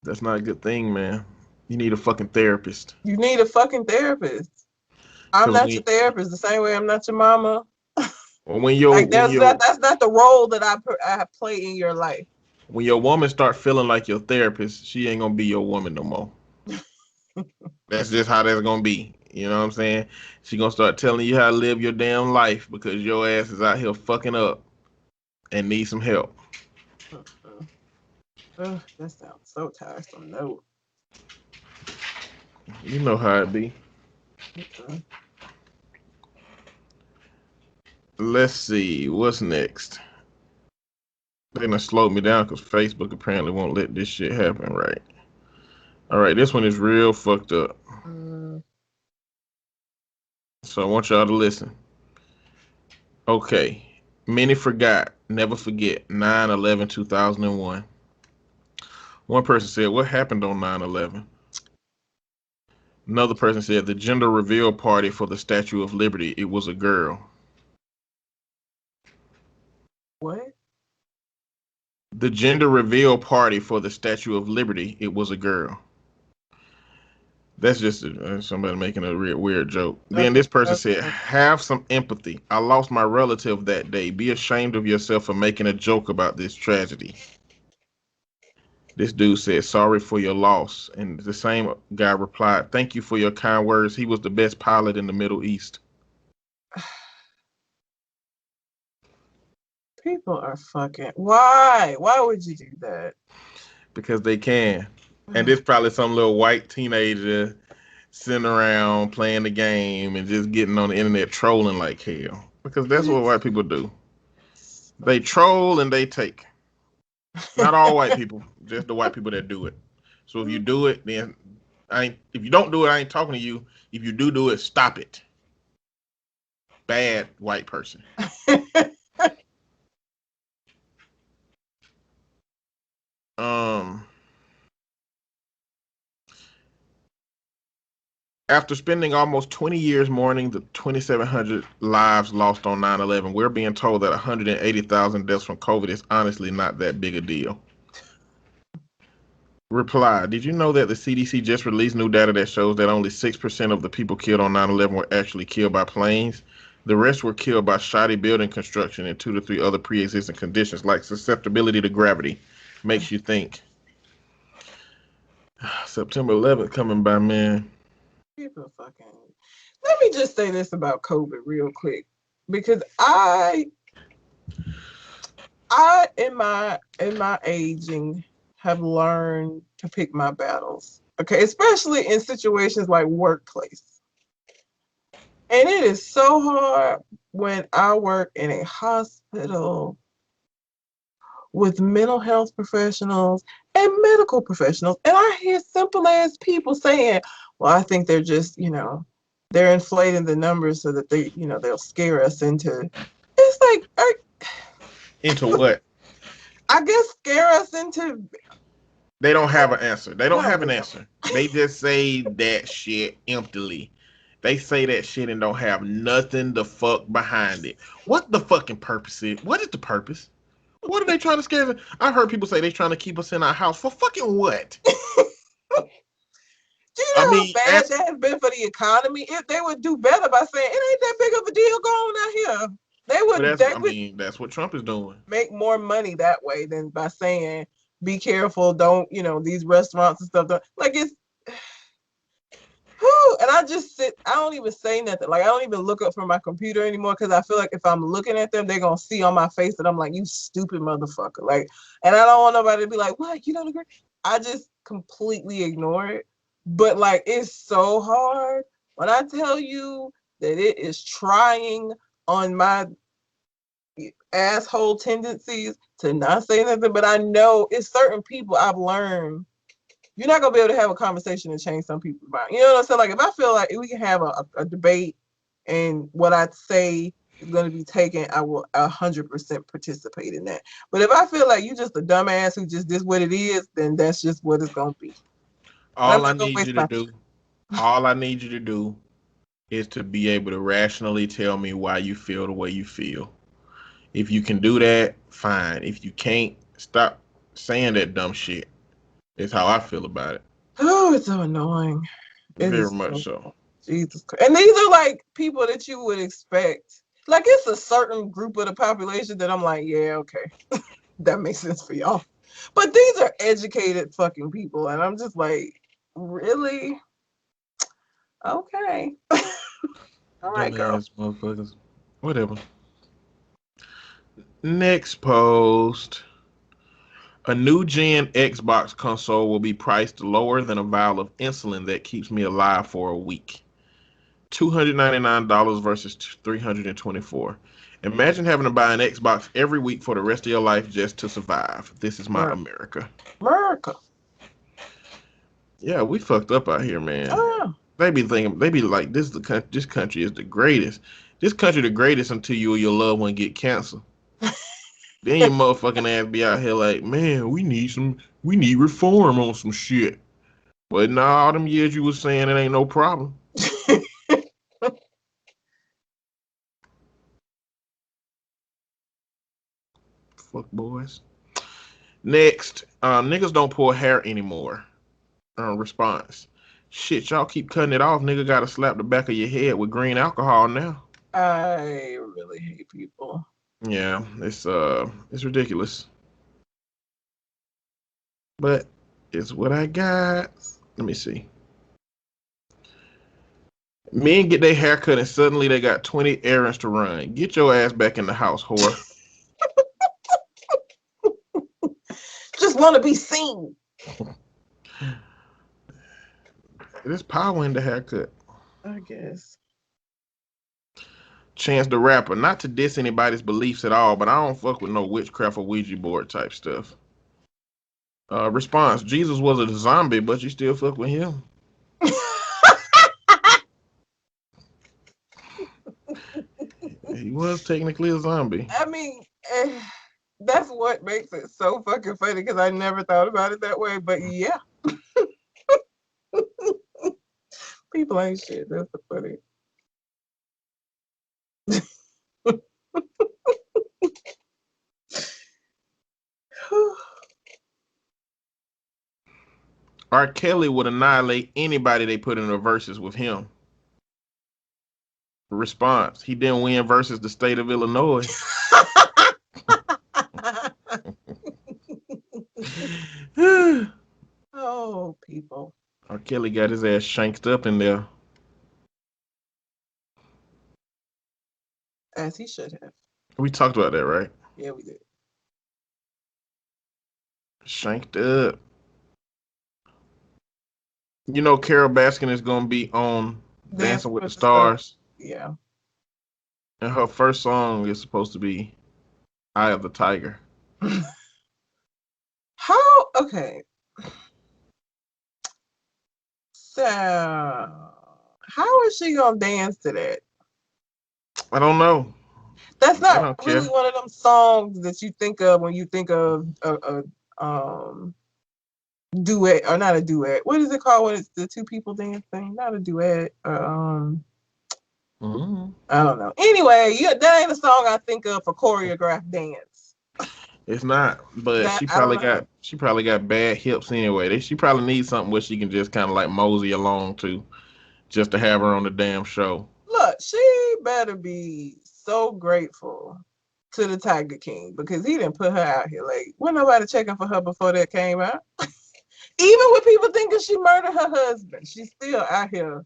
That's not a good thing, man. You need a fucking therapist. You need a fucking therapist. I'm Cause not your therapist the same way I'm not your mama. when your Like when your that's not the role that I play in your life. when your woman start feeling like your therapist, she ain't gonna be your woman no more. That's just how that's gonna be. You know what I'm saying? She gonna start telling you how to live your damn life because your ass is out here fucking up and need some help. Ugh, that sounds so tiresome. No. You know how it be. Mm-mm. Let's see what's next. They done slowed me down because Facebook apparently won't let this shit happen right. All right, this one is real fucked up. Mm. So I want y'all to listen. Okay. Many forgot, never forget 9/11/2001. One person said, what happened on 9/11? Another person said, the gender reveal party for the Statue of Liberty, it was a girl. What? The gender reveal party for the Statue of Liberty, it was a girl. That's just somebody making a weird joke. Then Okay. this person Okay. said, have some empathy. I lost my relative that day. Be ashamed of yourself for making a joke about this tragedy. This dude said, sorry for your loss. And the same guy replied, thank you for your kind words. He was the best pilot in the Middle East. People are fucking. Why? Why would you do that? Because they can. And this probably some little white teenager sitting around playing the game and just getting on the internet trolling like hell. Because that's what white people do. They troll and they take. Not all white people, just the white people that do it. So if you do it, then if you don't do it, I ain't talking to you. If you do it, stop it. Bad white person. Um After spending almost 20 years mourning the 2,700 lives lost on 9/11, we're being told that 180,000 deaths from COVID is honestly not that big a deal. Reply: Did you know that the CDC just released new data that shows that only 6% of the people killed on 9/11 were actually killed by planes? The rest were killed by shoddy building construction and 2 to 3 other pre existing conditions like susceptibility to gravity. Makes you think. September 11th coming by, man. People fucking. Let me just say this about COVID real quick, because I in my aging have learned to pick my battles. Okay, especially in situations like workplace. And it is so hard when I work in a hospital with mental health professionals and medical professionals. And I hear simple ass people saying, well, I think they're just, they're inflating the numbers so that they'll scare us into. It's like, Into what? I guess scare us into. They don't have an answer. They don't No, have they an don't. answer. They just say that shit emptily. They say that shit and don't have nothing the fuck behind it. What the fucking purpose is? What is the purpose? What are they trying to scare us? I heard people say they're trying to keep us in our house for fucking what? Do you I know how mean, bad that's that has been for the economy? If they would do better by saying it ain't that big of a deal going on out here, they but would that's they I would mean that's what Trump is doing. make more money that way than by saying be careful, don't these restaurants and stuff. Like it's whew, and I don't even say nothing. Like I don't even look up from my computer anymore because I feel like if I'm looking at them, they're gonna see on my face that I'm like, you stupid motherfucker. Like, and I don't want nobody to be like, what? You don't agree? I just completely ignore it. But like it's so hard when I tell you that it is trying on my asshole tendencies to not say nothing. But I know it's certain people I've learned you're not gonna be able to have a conversation and change some people's mind. You know what I'm saying? Like if I feel like if we can have a debate and what I say is gonna be taken, I will 100% participate in that. But if I feel like you just a dumbass who just did what it is, then that's just what it's gonna be. And I'm All I not gonna need you waste to my do, all I need you to do is to be able to rationally tell me why you feel the way you feel. If you can do that, fine. If you can't, stop saying that dumb shit. Is how I feel about it. Oh, it's so annoying. It Very is much so so. Jesus Christ. And these are like people that you would expect. Like it's a certain group of the population that I'm like, yeah, okay. That makes sense for y'all. But these are educated fucking people. And I'm just like, really? Okay. All right, girl. Dumbass motherfuckers. Whatever. Next post. A new gen Xbox console will be priced lower than a vial of insulin that keeps me alive for a week. $299 versus 324. Imagine having to buy an Xbox every week for the rest of your life just to survive. This is my America. America. Yeah, we fucked up out here, man. Oh, They be thinking, they be like, this country is the greatest. This country the greatest until you or your loved one get cancer. Then your motherfucking ass be out here like, man, we need reform on some shit. But now all them years you was saying it ain't no problem. yeah. Fuck boys. Next, niggas don't pull hair anymore. Response. Shit, y'all keep cutting it off. Nigga gotta slap the back of your head with green alcohol now. I really hate people. Yeah, it's ridiculous. But it's what I got. Let me see. Men get their hair cut and suddenly they got 20 errands to run. Get your ass back in the house, whore. Just want to be seen. There's power in the haircut. I guess. Chance the Rapper. Not to diss anybody's beliefs at all, but I don't fuck with no witchcraft or Ouija board type stuff. Response. Jesus was a zombie, but you still fuck with him. He was technically a zombie. I mean, that's what makes it so fucking funny because I never thought about it that way. But yeah, People ain't shit. That's the funny. R. Kelly would annihilate anybody they put in the verses with him. Response: He didn't win versus the state of Illinois. Oh, people. R. Kelly got his ass shanked up in there. As he should have. We talked about that, right? Yeah, we did. Shanked up. You know, Carol Baskin is gonna be on Dancing with the Stars, Yeah. and her first song is supposed to be "Eye of the Tiger." How? Okay. So, how is she gonna dance to that? I don't know. That's I not don't really care. one of them songs that you think of when you think of a duet, or not a duet. What is it called when it's the two people dancing? Not a duet. Mm-hmm. I don't know. Anyway, that ain't a song I think of for choreographed dance. It's not, but That I don't know. she probably got bad hips anyway. She probably needs something where she can just kind of like mosey along to, just to have her on the damn show. Look, she better be so grateful to the Tiger King because he didn't put her out here. Like, wasn't nobody checking for her before that came out. Even with people thinking she murdered her husband, she's still out here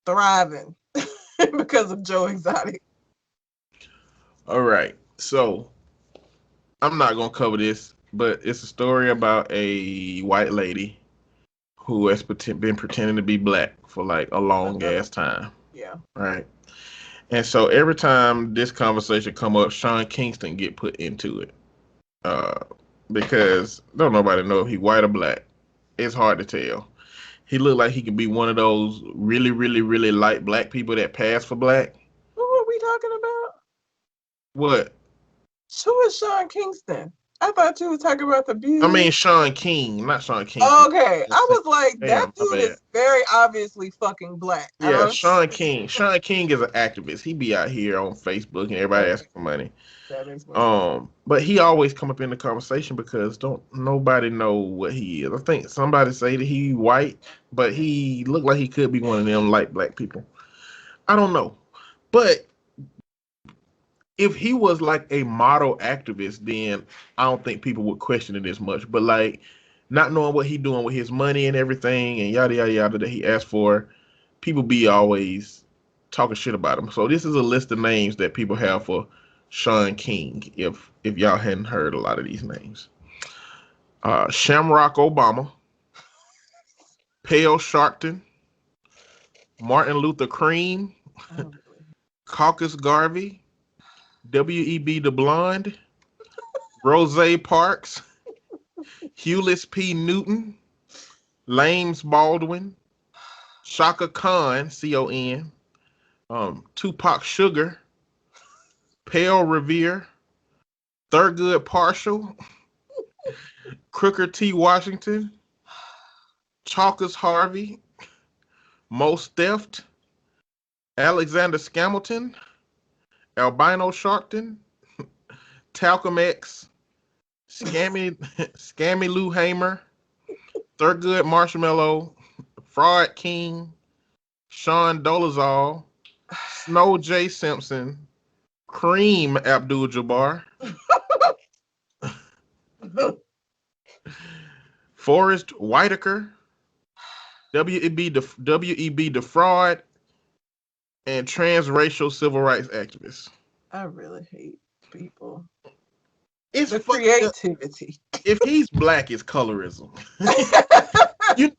thriving because of Joe Exotic. All right, so I'm not gonna cover this, but it's a story about a white lady who has been pretending to be black for like a long ass time, Yeah. right? And so every time this conversation come up, Sean Kingston get put into it, uh, because don't nobody know if he white or black. It's hard to tell. He looked like he could be one of those really, really, really light black people that pass for black. What were we talking about? What? Who is Sean Kingston? I thought you were talking about the I beauty. mean Sean King, not Sean Kingston. Okay, I was like, that Damn, my dude bad. is very obviously fucking black. I Yeah, don't. Sean King. Sean King is an activist. He be out here on Facebook and everybody Okay, asking for money. that makes more sense. But he always come up in the conversation because don't nobody know what he is. I think somebody say that he white, but he look like he could be one of them light black people. I don't know. But if he was like a model activist, then I don't think people would question it as much. But like not knowing what he doing with his money and everything and yada yada yada that he asked for, people be always talking shit about him. So this is a list of names that people have for Sean King. If y'all hadn't heard a lot of these names, Shamrock Obama, Pale Sharpton, Martin Luther Cream, Oh, Caucus Garvey, W.E.B. the Blonde, Rose Parks, Hewlett P. Newton, Lames Baldwin, Shaka Khan, C-O-N, Tupac Sugar, Pale Revere, Thurgood Marshall, Crooker T. Washington, Chalkers Harvey, Most Theft, Alexander Scamilton, Albino Sharpton, Talcum X, Scammy Lou Hamer, Thurgood Marshmallow, Fraud King, Sean Dolezal, Snow J. Simpson, Cream Abdul-Jabbar, Forrest Whitaker, W.E.B. the Fraud, and transracial civil rights activists. I really hate people. It's The fucked up. creativity. If he's black, it's colorism.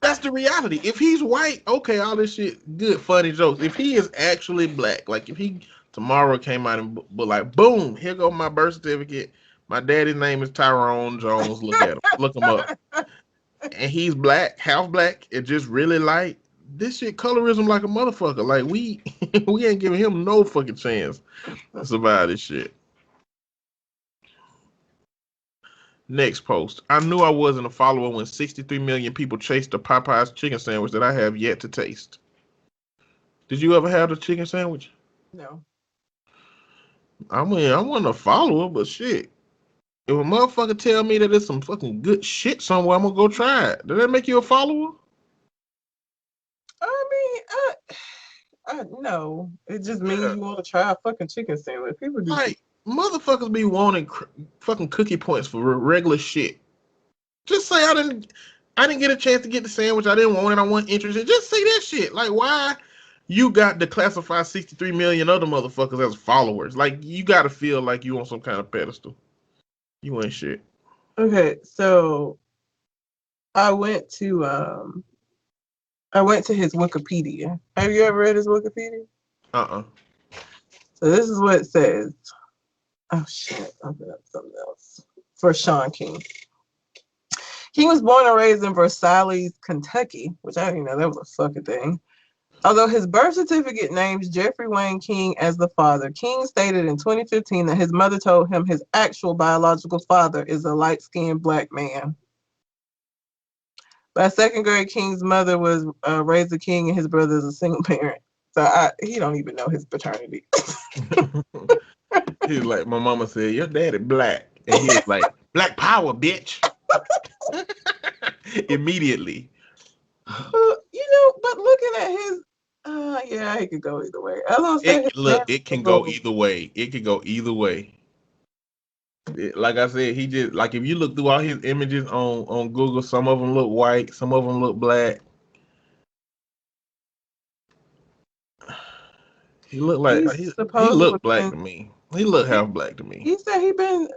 That's the reality. If he's white, okay, all this shit, good, funny jokes. If he is actually black, like if he tomorrow came out and but like, boom, here go my birth certificate. My daddy's name is Tyrone Jones. Look at him. Look him up. And he's black, half black, and just really light. This shit colorism like a motherfucker. Like we we ain't giving him no fucking chance to survive this shit. Next post. I knew I wasn't a follower when 63 million people chased the Popeyes chicken sandwich that I have yet to taste. Did you ever have the chicken sandwich? No. I mean, I wasn't a follower, but shit. If a motherfucker tell me that there's some fucking good shit somewhere, I'm gonna go try it. Does that make you a follower? I mean, I no. It just means Yeah. you want to try a fucking chicken sandwich. People do shit. Like, motherfuckers be wanting fucking cookie points for regular shit. Just say I didn't get a chance to get the sandwich. I didn't want it. I wasn't interested. Just say that shit. Like, why you got to classify 63 million other motherfuckers as followers? Like, you got to feel like you on some kind of pedestal. You ain't shit. Okay, so I went to his Wikipedia. Have you ever read his Wikipedia? Uh-uh. So this is what it says. Oh shit, I'm up something else. For Sean King. King was born and raised in Versailles, Kentucky, which I didn't even know that was a fucking thing. Although his birth certificate names Jeffrey Wayne King as the father, King stated in 2015 that his mother told him his actual biological father is a light-skinned black man. By second grade, King's mother was raised a king and his brother is a single parent. So he don't even know his paternity. He's like, my mama said, your daddy black. And he was like, black power, bitch. Immediately. But looking at his, yeah, he could go either way. I was gonna say his Look, parents it were can go little. either way. It can go either way. Like I said, he just like if you look through all his images on Google, some of them look white, some of them look black. He looked like He's he supposedly looked black been. to me. He looked He, half black to me, he said he been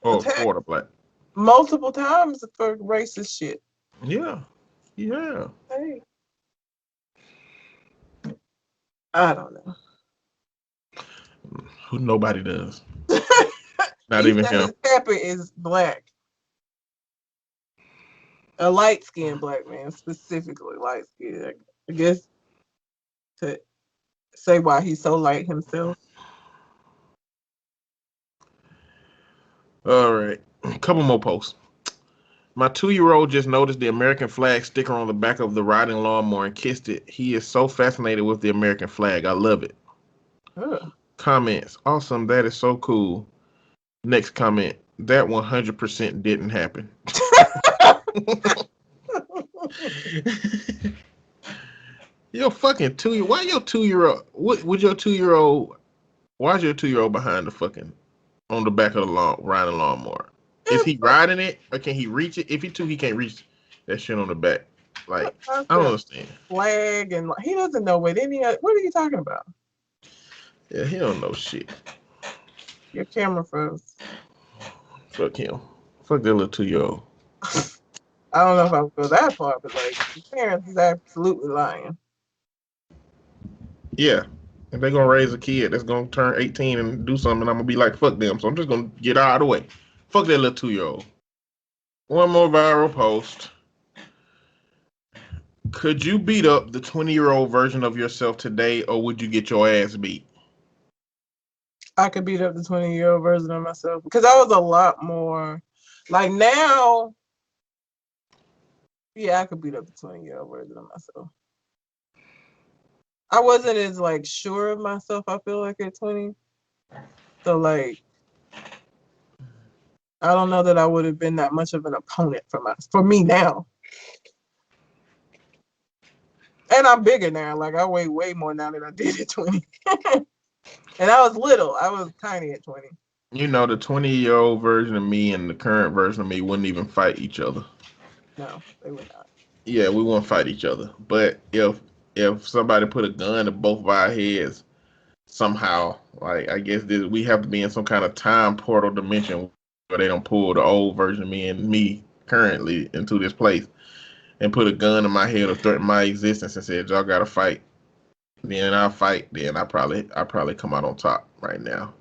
or attacked quarter black. multiple times for racist shit. Yeah, yeah. Hey, I don't know. Who nobody does. Not He even said him. his pappy is black, a light skinned black man, specifically light skinned. I guess to say why he's so light himself. All right, a couple more posts. My 2-year-old just noticed the American flag sticker on the back of the riding lawnmower and kissed it. He is so fascinated with the American flag. I love it. Ugh. Comments. Awesome. That is so cool. Next comment. That 100% didn't happen. Your fucking 2 year. Why your 2-year-old? What would your 2-year-old? Why is your 2-year-old behind the fucking on the back of the lawn riding lawnmower? Is he riding it or can he reach it? If he too, he can't reach that shit on the back. Like I don't understand. Flag and he doesn't know what any. What are you talking about? Yeah, he don't know shit. Your camera froze. Fuck him. Fuck that little 2-year-old. I don't know if I would go that far, but like the parents is absolutely lying. Yeah. If they gonna raise a kid that's gonna turn 18 and do something, I'm gonna be like, fuck them. So I'm just gonna get out of the way. Fuck that little 2-year-old. One more viral post. Could you beat up the 20-year-old version of yourself today, or would you get your ass beat? I could beat up the 20-year-old version of myself because I was a lot more like now. Yeah, I could beat up the 20-year-old version of myself. I wasn't as like sure of myself, I feel like at 20. So like I don't know that I would have been that much of an opponent for me now. And I'm bigger now. Like I weigh way more now than I did at 20. And I was little. I was tiny at 20. You know, the 20-year-old version of me and the current version of me wouldn't even fight each other. No, they would not. Yeah, we won't fight each other. But if somebody put a gun to both of our heads somehow, like I guess we have to be in some kind of time portal dimension where they don't pull the old version of me and me currently into this place and put a gun in my head or threaten my existence and said y'all gotta fight. Then I'll fight. Then I probably come out on top right now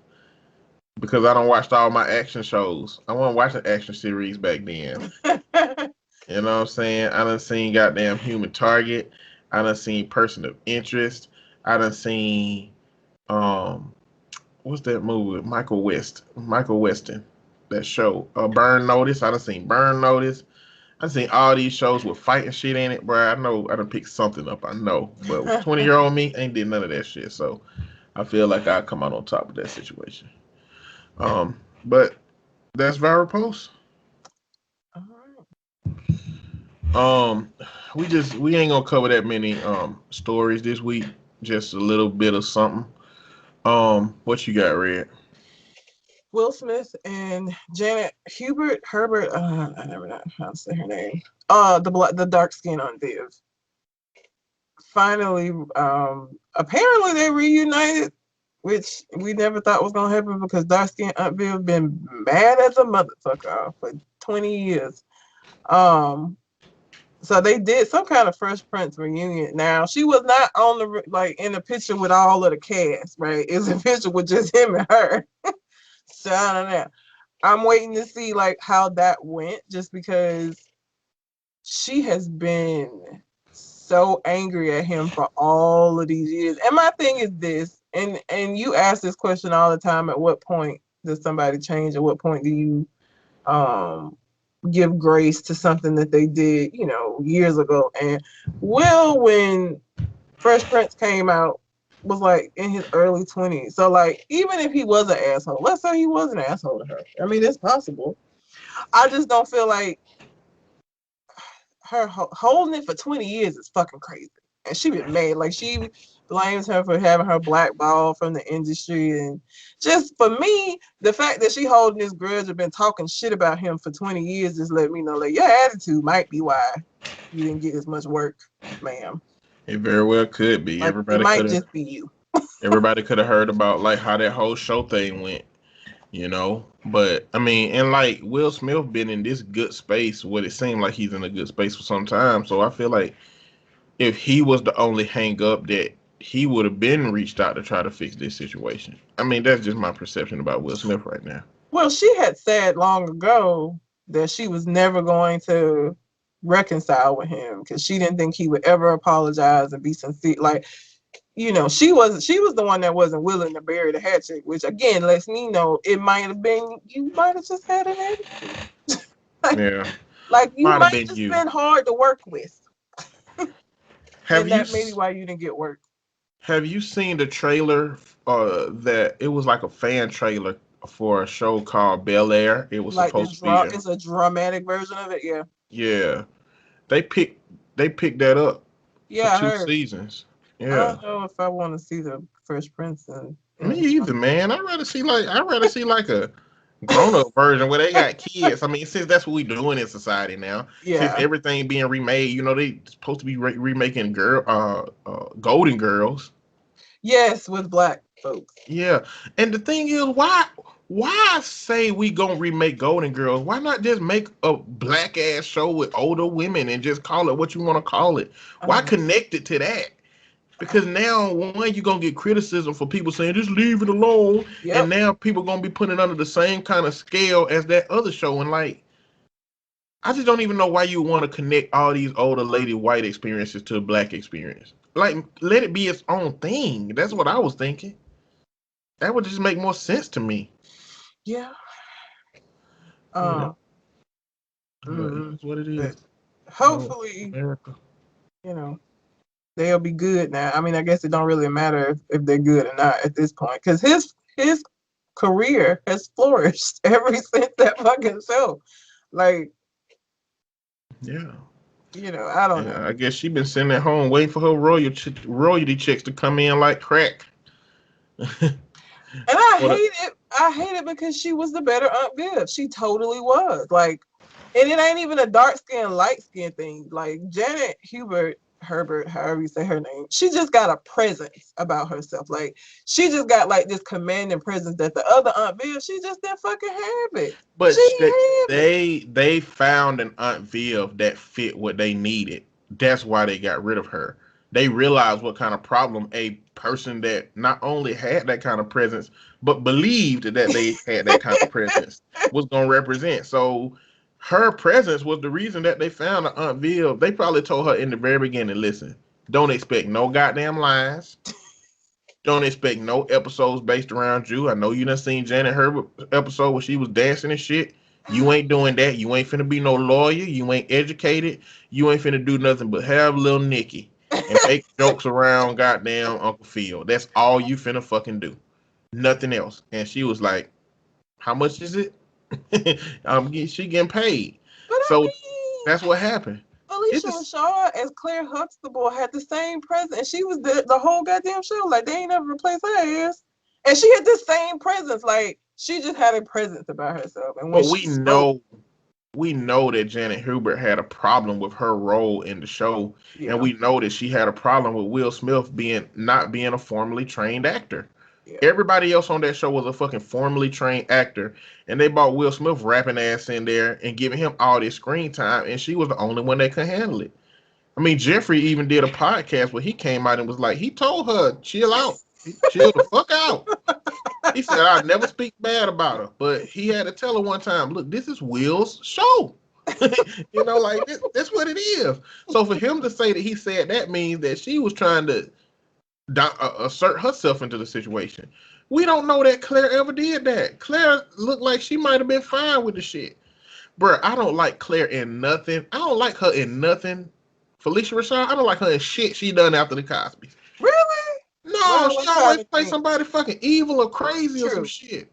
because I don't watched all my action shows. I wasn't watching action series back then. You know what I'm saying? I done seen goddamn Human Target. I done seen Person of Interest. I done seen what's that movie with Michael Weston. That show. Burn Notice. I done seen Burn Notice. I seen all these shows with fighting shit in it, bro. I know I done picked something up. I know, but 20-year-old me ain't did none of that shit. So I feel like I come out on top of that situation. But that's viral post. All right. Um, we ain't gonna cover that many stories this week. Just a little bit of something. What you got, Red? Will Smith and Janet Herbert. I never know how to say her name. The dark skin on Viv. Finally, apparently they reunited, which we never thought was gonna happen because dark skin Aunt Viv been mad as a motherfucker for 20 years. Um, so they did some kind of Fresh Prince reunion. Now she was not on the like in the picture with all of the cast, right? It's a picture with just him and her. So I don't know. I'm waiting to see like how that went, just because she has been so angry at him for all of these years. And my thing is this, and you ask this question all the time: at what point does somebody change? At what point do you um give grace to something that they did, years ago? And Will, when Fresh Prince came out, was like in his early 20s. So like, even if he was an asshole, let's say he was an asshole to her. I mean, it's possible. I just don't feel like her holding it for 20 years is fucking crazy. And she been mad. Like, she blames her for having her blackballed from the industry. And just for me, the fact that she holding this grudge and been talking shit about him for 20 years just let me know like your attitude might be why you didn't get as much work, ma'am. It very well could be. Like, it might just be you. Everybody could have heard about like how that whole show thing went, you know. But I mean, and like Will Smith been in this good space, what it seemed like he's in a good space for some time. So I feel like if he was the only hang up, that he would have been reached out to try to fix this situation. I mean, that's just my perception about Will Smith right now. Well, she had said long ago that she was never going to reconcile with him because she didn't think he would ever apologize and be sincere. Like, she was the one that wasn't willing to bury the hatchet, which again lets me know it might have been you might have just had an attitude. like, Yeah, like you might have might been just you. been hard to work with, Have and you that may be why you didn't get work. have you seen the trailer? That it was like a fan trailer for a show called Bel Air. It was Like supposed to be a it's a dramatic version of it. Yeah, yeah. They picked they picked that up for yeah, I two heard. seasons. I Yeah. don't know if I want to see the Fresh Prince Me and either, man. I'd rather see like a grown up version where they got kids. I mean, since that's what we doing in society now, since yeah. everything being remade, they supposed to be remaking Golden Girls. Yes, with black folks. Yeah, and the thing is, why say we gonna remake Golden Girls? Why not just make a black ass show with older women and just call it what you want to call it? Why Um, connect it to that? Because now, one, you're gonna get criticism for people saying just leave it alone, and yep. now people gonna be putting it under the same kind of scale as that other show. And like, I just don't even know why you want to connect all these older lady white experiences to a black experience. Like, let it be its own thing. That's what I was thinking. That would just make more sense to me. Yeah. You know, Um. but it Mm, is what it but is. hopefully, America. you know, they'll be good now. I mean, I guess it don't really matter if they're good or not at this point, because his career has flourished ever since that fucking show. Like, Yeah. I don't Yeah, know. I guess she been sitting at home waiting for her royalty checks to come in like crack. And I For the, hate it. I hate it because she was the better Aunt Viv. She totally was. Like, and it ain't even a dark skin, light skin thing. Like, Janet Herbert, however you say her name, she just got a presence about herself. Like, she just got like this commanding presence that the other Aunt Viv, she just didn't fucking have it. but She didn't have it. they found an Aunt Viv that fit what they needed. That's why they got rid of her. They realized what kind of problem a person that not only had that kind of presence but believed that they had that kind of presence was going to represent. So her presence was the reason that they found an Aunt Viv. They probably told her in the very beginning, listen, don't expect no goddamn lines. Don't expect no episodes based around you. I know you done seen Janet Herbert episode where she was dancing and shit. You ain't doing that. You ain't finna be no lawyer. You ain't educated. You ain't finna do nothing but have little Nicky and make jokes around goddamn Uncle Phil. That's all you finna fucking do. Nothing else. And she was like, how much is it? She getting paid. But I So mean, that's what happened. It Alicia is Shaw as Claire Huxtable had the same presence, and she was the whole goddamn show. Like they ain't never replaced her ass, and she had the same presence. Like she just had a presence about herself, and when but she spoke, we know that Janet Hubert had a problem with her role in the show, and yeah, we know that she had a problem with Will Smith being not being a formally trained actor. yeah, Everybody else on that show was a fucking formally trained actor, and they brought Will Smith rapping ass in there and giving him all this screen time, and she was the only one that could handle it. I mean, Jeffrey even did a podcast where he came out and was like, he told her, chill out, chill the fuck out. He said, I'd never speak bad about her, but he had to tell her one time, look, this is Will's show. Like that's what it is. So for him to say that he said that means that she was trying to assert herself into the situation. We don't know that Claire ever did that. Claire looked like she might have been fine with the shit. Bruh, I don't like Claire in nothing. I don't like her in nothing. Felicia Rashad, I don't like her in shit she done after the Cosby. really. No, Well, she I'm trying always to play think. somebody fucking evil or crazy or some True, shit.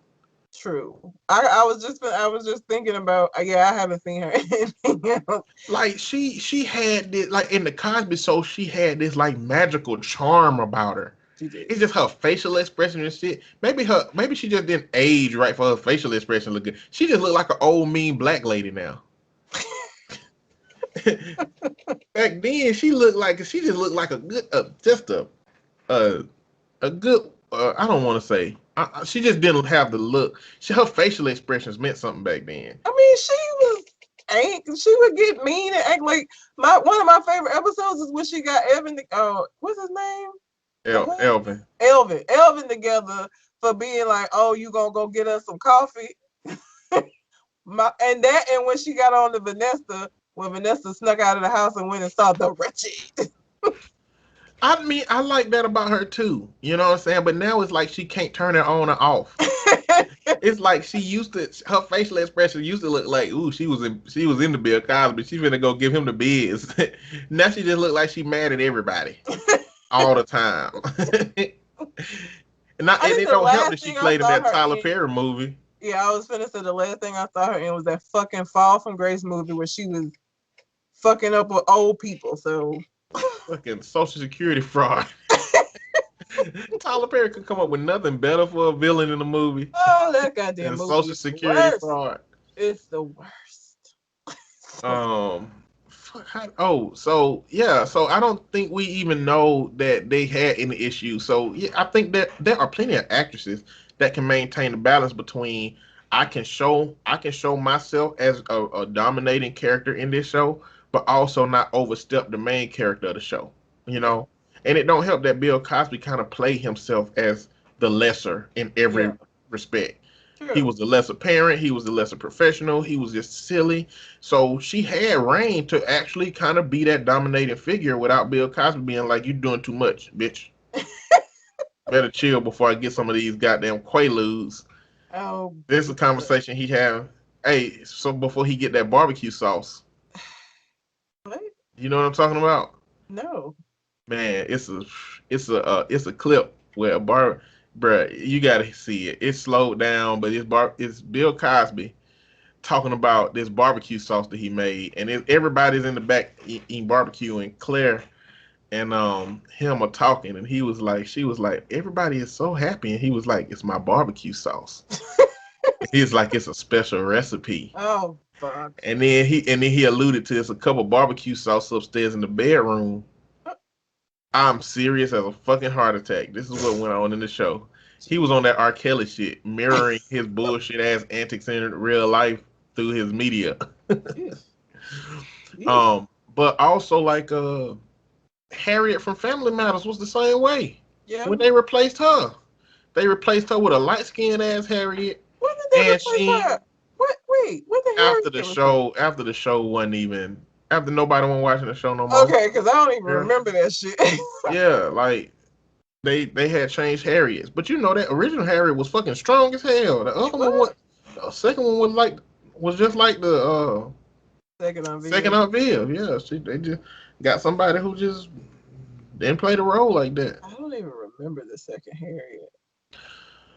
true. I was just thinking about. Yeah, I haven't seen her in anything else. Like she had this like in the Cosby Show, she had this like magical charm about her. She did. It's just her facial expression and shit. Maybe she just didn't age right for her facial expression to look good. She just looked like an old mean black lady now. Back then, she just looked like a good, just uh, a good. I don't want to say. She just didn't have the look. Her facial expressions meant something back then. I mean, she would get mean and act like one of my favorite episodes is when she got Evan. What's his name? The hood? Elvin. Elvin together for being like, oh, you gonna go get us some coffee? And when she got on to Vanessa, when Vanessa snuck out of the house and went and saw the wretched. I mean, I like that about her too. You know what I'm saying? But now it's like she can't turn it on or off. It's like her facial expression used to look like, ooh, she was into Bill Cosby. She finna go give him the biz. Now she just look like she mad at everybody all the time. and think it the don't help last that she thing I played in saw that her Tyler in, Perry movie. yeah, I was finna say the last thing I saw her in was that fucking Fall from Grace movie where she was fucking up with old people. So Fucking Social Security fraud. Tyler Perry could come up with nothing better for a villain in the movie oh, that goddamn than movie Social is the Security worst. fraud. It's the worst. Um, so yeah, so I don't think we even know that they had any issues. So yeah, I think that there are plenty of actresses that can maintain the balance between I can show myself as a dominating character in this show, but also not overstep the main character of the show. You Yeah, know, and it don't help that Bill Cosby kind of played himself as the lesser in every yeah, respect. He true. was the lesser parent. He was the lesser professional. He was just silly. So she had reign to actually kind of be that dominating figure without Bill Cosby being like, "You doing too much, bitch. Better chill before I get some of these goddamn quaaludes." Oh, This is a conversation he had. Hey, so before he get that barbecue sauce, what? you know what I'm talking about? No. Man, it's a clip where bruh, you gotta see it. It's slowed down, but it's Bill Cosby talking about this barbecue sauce that he made, and everybody's in the back eating barbecue, and Claire and him are talking, and she was like, everybody is so happy, and he was like, it's my barbecue sauce. He's like, it's a special recipe, Oh, fuck. and then he alluded to it's a couple barbecue sauce upstairs in the bedroom. I'm serious as a fucking heart attack. This is what went on in the show. He was on that R. Kelly shit, mirroring his bullshit ass antics in real life through his media. Yeah. Yeah. But also like Harriet from Family Matters was the same way. Yeah. When they replaced her with a light skinned ass Harriet, When did they and replace she her? What? Wait. When did Harry get replaced? after the show wasn't even after nobody wasn't watching the show no more. Okay, because I don't even Yeah, remember that shit. yeah, like they had changed Harriet's, but you know that original Harriet was fucking strong as hell. The She other one was was. the second one was like was just like the Second on second video. Aunt Viv. Yeah, they just got somebody who just didn't play the role like that. I don't even remember the second Harriet.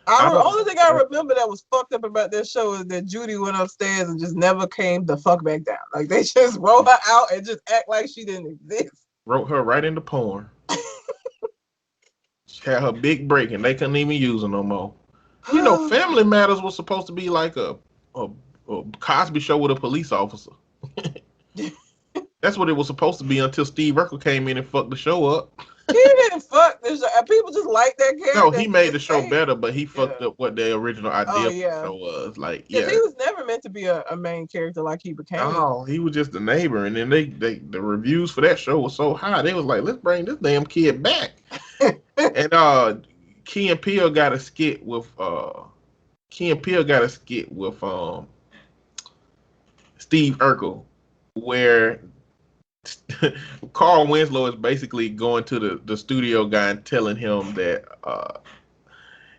I don't Only thing I remember that was fucked up about this show is that Judy went upstairs and just never came the fuck back down. Like they just roll her out and just act like she didn't exist. wrote her right into porn. She had her big break and they couldn't even use her no more. You know, Family Matters was supposed to be like a, a Cosby show with a police officer. That's what it was supposed to be until Steve Urkel came in and fucked the show up. He didn't fuck this show. People just like that character. No, he made the show better, but he fucked up what the original idea Oh, of the yeah. show was. Like, Because yeah. he was never meant to be a main character like he became. Oh, he was just the neighbor, and then the reviews for that show was so high. They was like, let's bring this damn kid back. And Key and Peele got a skit with Steve Urkel, where Carl Winslow is basically going to the studio guy and telling him that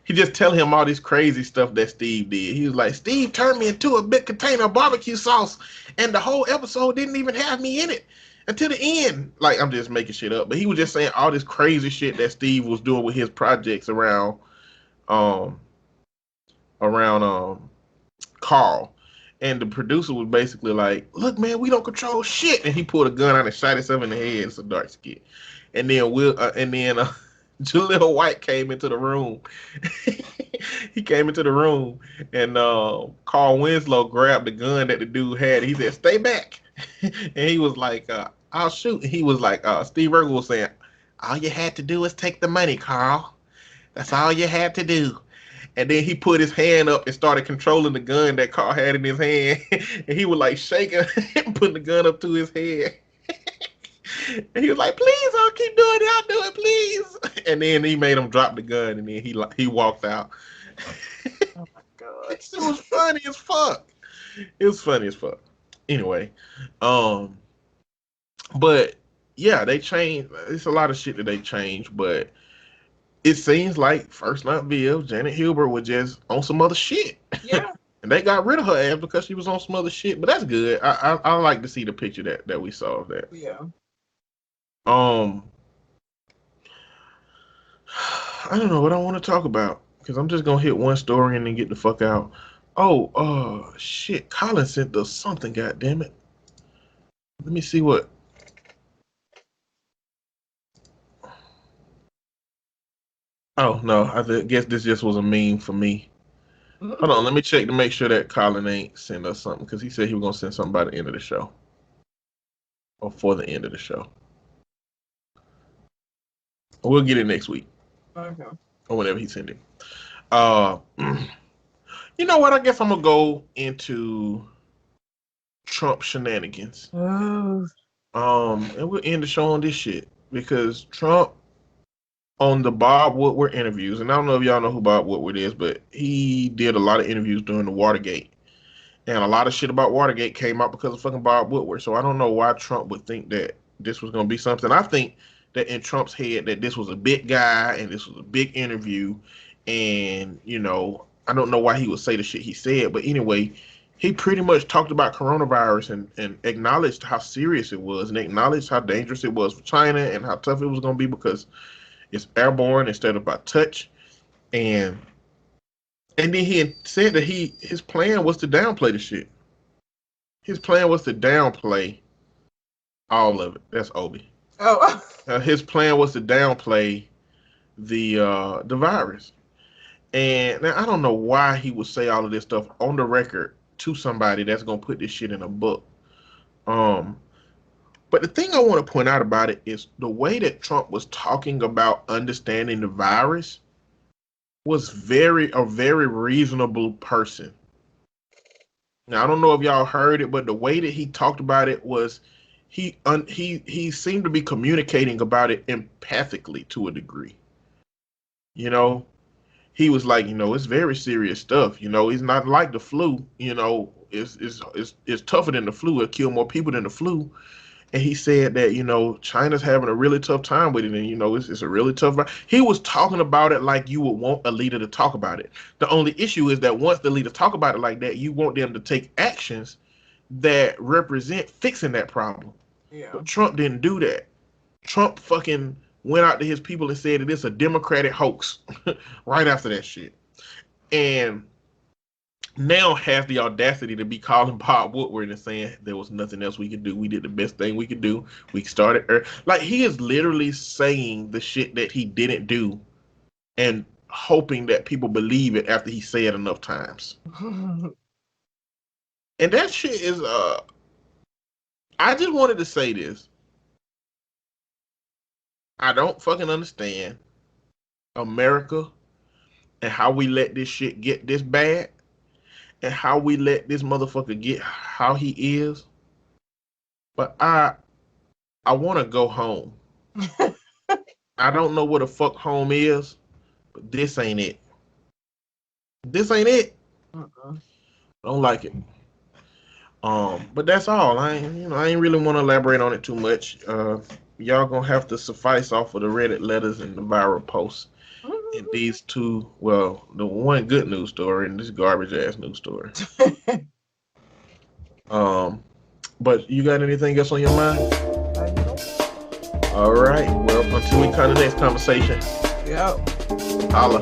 he just telling him all this crazy stuff that Steve did. He was like, Steve turned me into a big container of barbecue sauce, and the whole episode didn't even have me in it until the end. Like, I'm just making shit up, but he was just saying all this crazy shit that Steve was doing with his projects around Carl. And the producer was basically like, look, man, we don't control shit. And he pulled a gun out and shot himself in the head. It's a dark skit. And then Jaleel White came into the room. He came into the room, and Carl Winslow grabbed the gun that the dude had. He said, stay back. And he was like, I'll shoot. And he was like, Steve Urkel was saying, all you had to do was take the money, Carl. That's all you had to do. And then he put his hand up and started controlling the gun that Carl had in his hand. And he was like shaking and putting the gun up to his head. And he was like, please, I'll keep doing it. I'll do it, please. And then he made him drop the gun, and then he walked out. Oh, my God. It was funny as fuck. It was funny as fuck. Anyway, but yeah, they changed. It's a lot of shit that they changed, but it seems like First Night Viv, Janet Hilbert was just on some other shit. Yeah. And they got rid of her ass because she was on some other shit. But that's good. I like to see the picture that we saw of that. Yeah. I don't know what I want to talk about because I'm just gonna hit one story and then get the fuck out. Oh, shit! Colin sent us something. God damn it! Let me see what. Oh no! I guess this just was a meme for me. Hold on, let me check to make sure that Colin ain't sent us something because he said he was gonna send something by the end of the show or for the end of the show. We'll get it next week. Okay. Or whenever he send it. You know what? I guess I'm gonna go into Trump shenanigans. Oh. And we'll end the show on this shit because Trump on the Bob Woodward interviews, and I don't know if y'all know who Bob Woodward is, but he did a lot of interviews during the Watergate. And a lot of shit about Watergate came out because of fucking Bob Woodward. So I don't know why Trump would think that this was going to be something. I think that in Trump's head that this was a big guy and this was a big interview. And, you know, I don't know why he would say the shit he said. But anyway, he pretty much talked about coronavirus and acknowledged how serious it was and acknowledged how dangerous it was for China and how tough it was going to be because it's airborne instead of by touch. And then he had said that his plan was to downplay the shit. His plan was to downplay all of it. That's Obi. Oh. His plan was to downplay the virus. And now I don't know why he would say all of this stuff on the record to somebody that's gonna put this shit in a book. But the thing I want to point out about it is the way that Trump was talking about understanding the virus was a very reasonable person. Now I don't know if y'all heard it, but the way that he talked about it was he seemed to be communicating about it empathically to a degree. You know, he was like, you know, it's very serious stuff. You know, it's not like the flu. You know, it's tougher than the flu. It'll kill more people than the flu. and he said that China's having a really tough time with it, and it's a really tough. He was talking about it like you would want a leader to talk about it. The only issue is that once the leaders talk about it like that, you want them to take actions that represent fixing that problem. Yeah. But Trump didn't do that. Trump fucking went out to his people and said that it's a Democratic hoax right after that shit, and now has the audacity to be calling Bob Woodward and saying there was nothing else we could do. We did the best thing we could do. We started like he is literally saying the shit that he didn't do and hoping that people believe it after he said it enough times. And that shit is I just wanted to say this. I don't fucking understand America and how we let this shit get this bad. And how we let this motherfucker get how he is. But I want to go home. I don't know what the fuck home is, but this ain't it. This ain't it. Don't like it. But that's all. I ain't really want to elaborate on it too much. Y'all gonna have to suffice off of the Reddit letters and the viral posts. And these two, well, the one good news story and this garbage ass news story. But you got anything else on your mind? All right. Well, until we come to the next conversation. Yeah. Holla.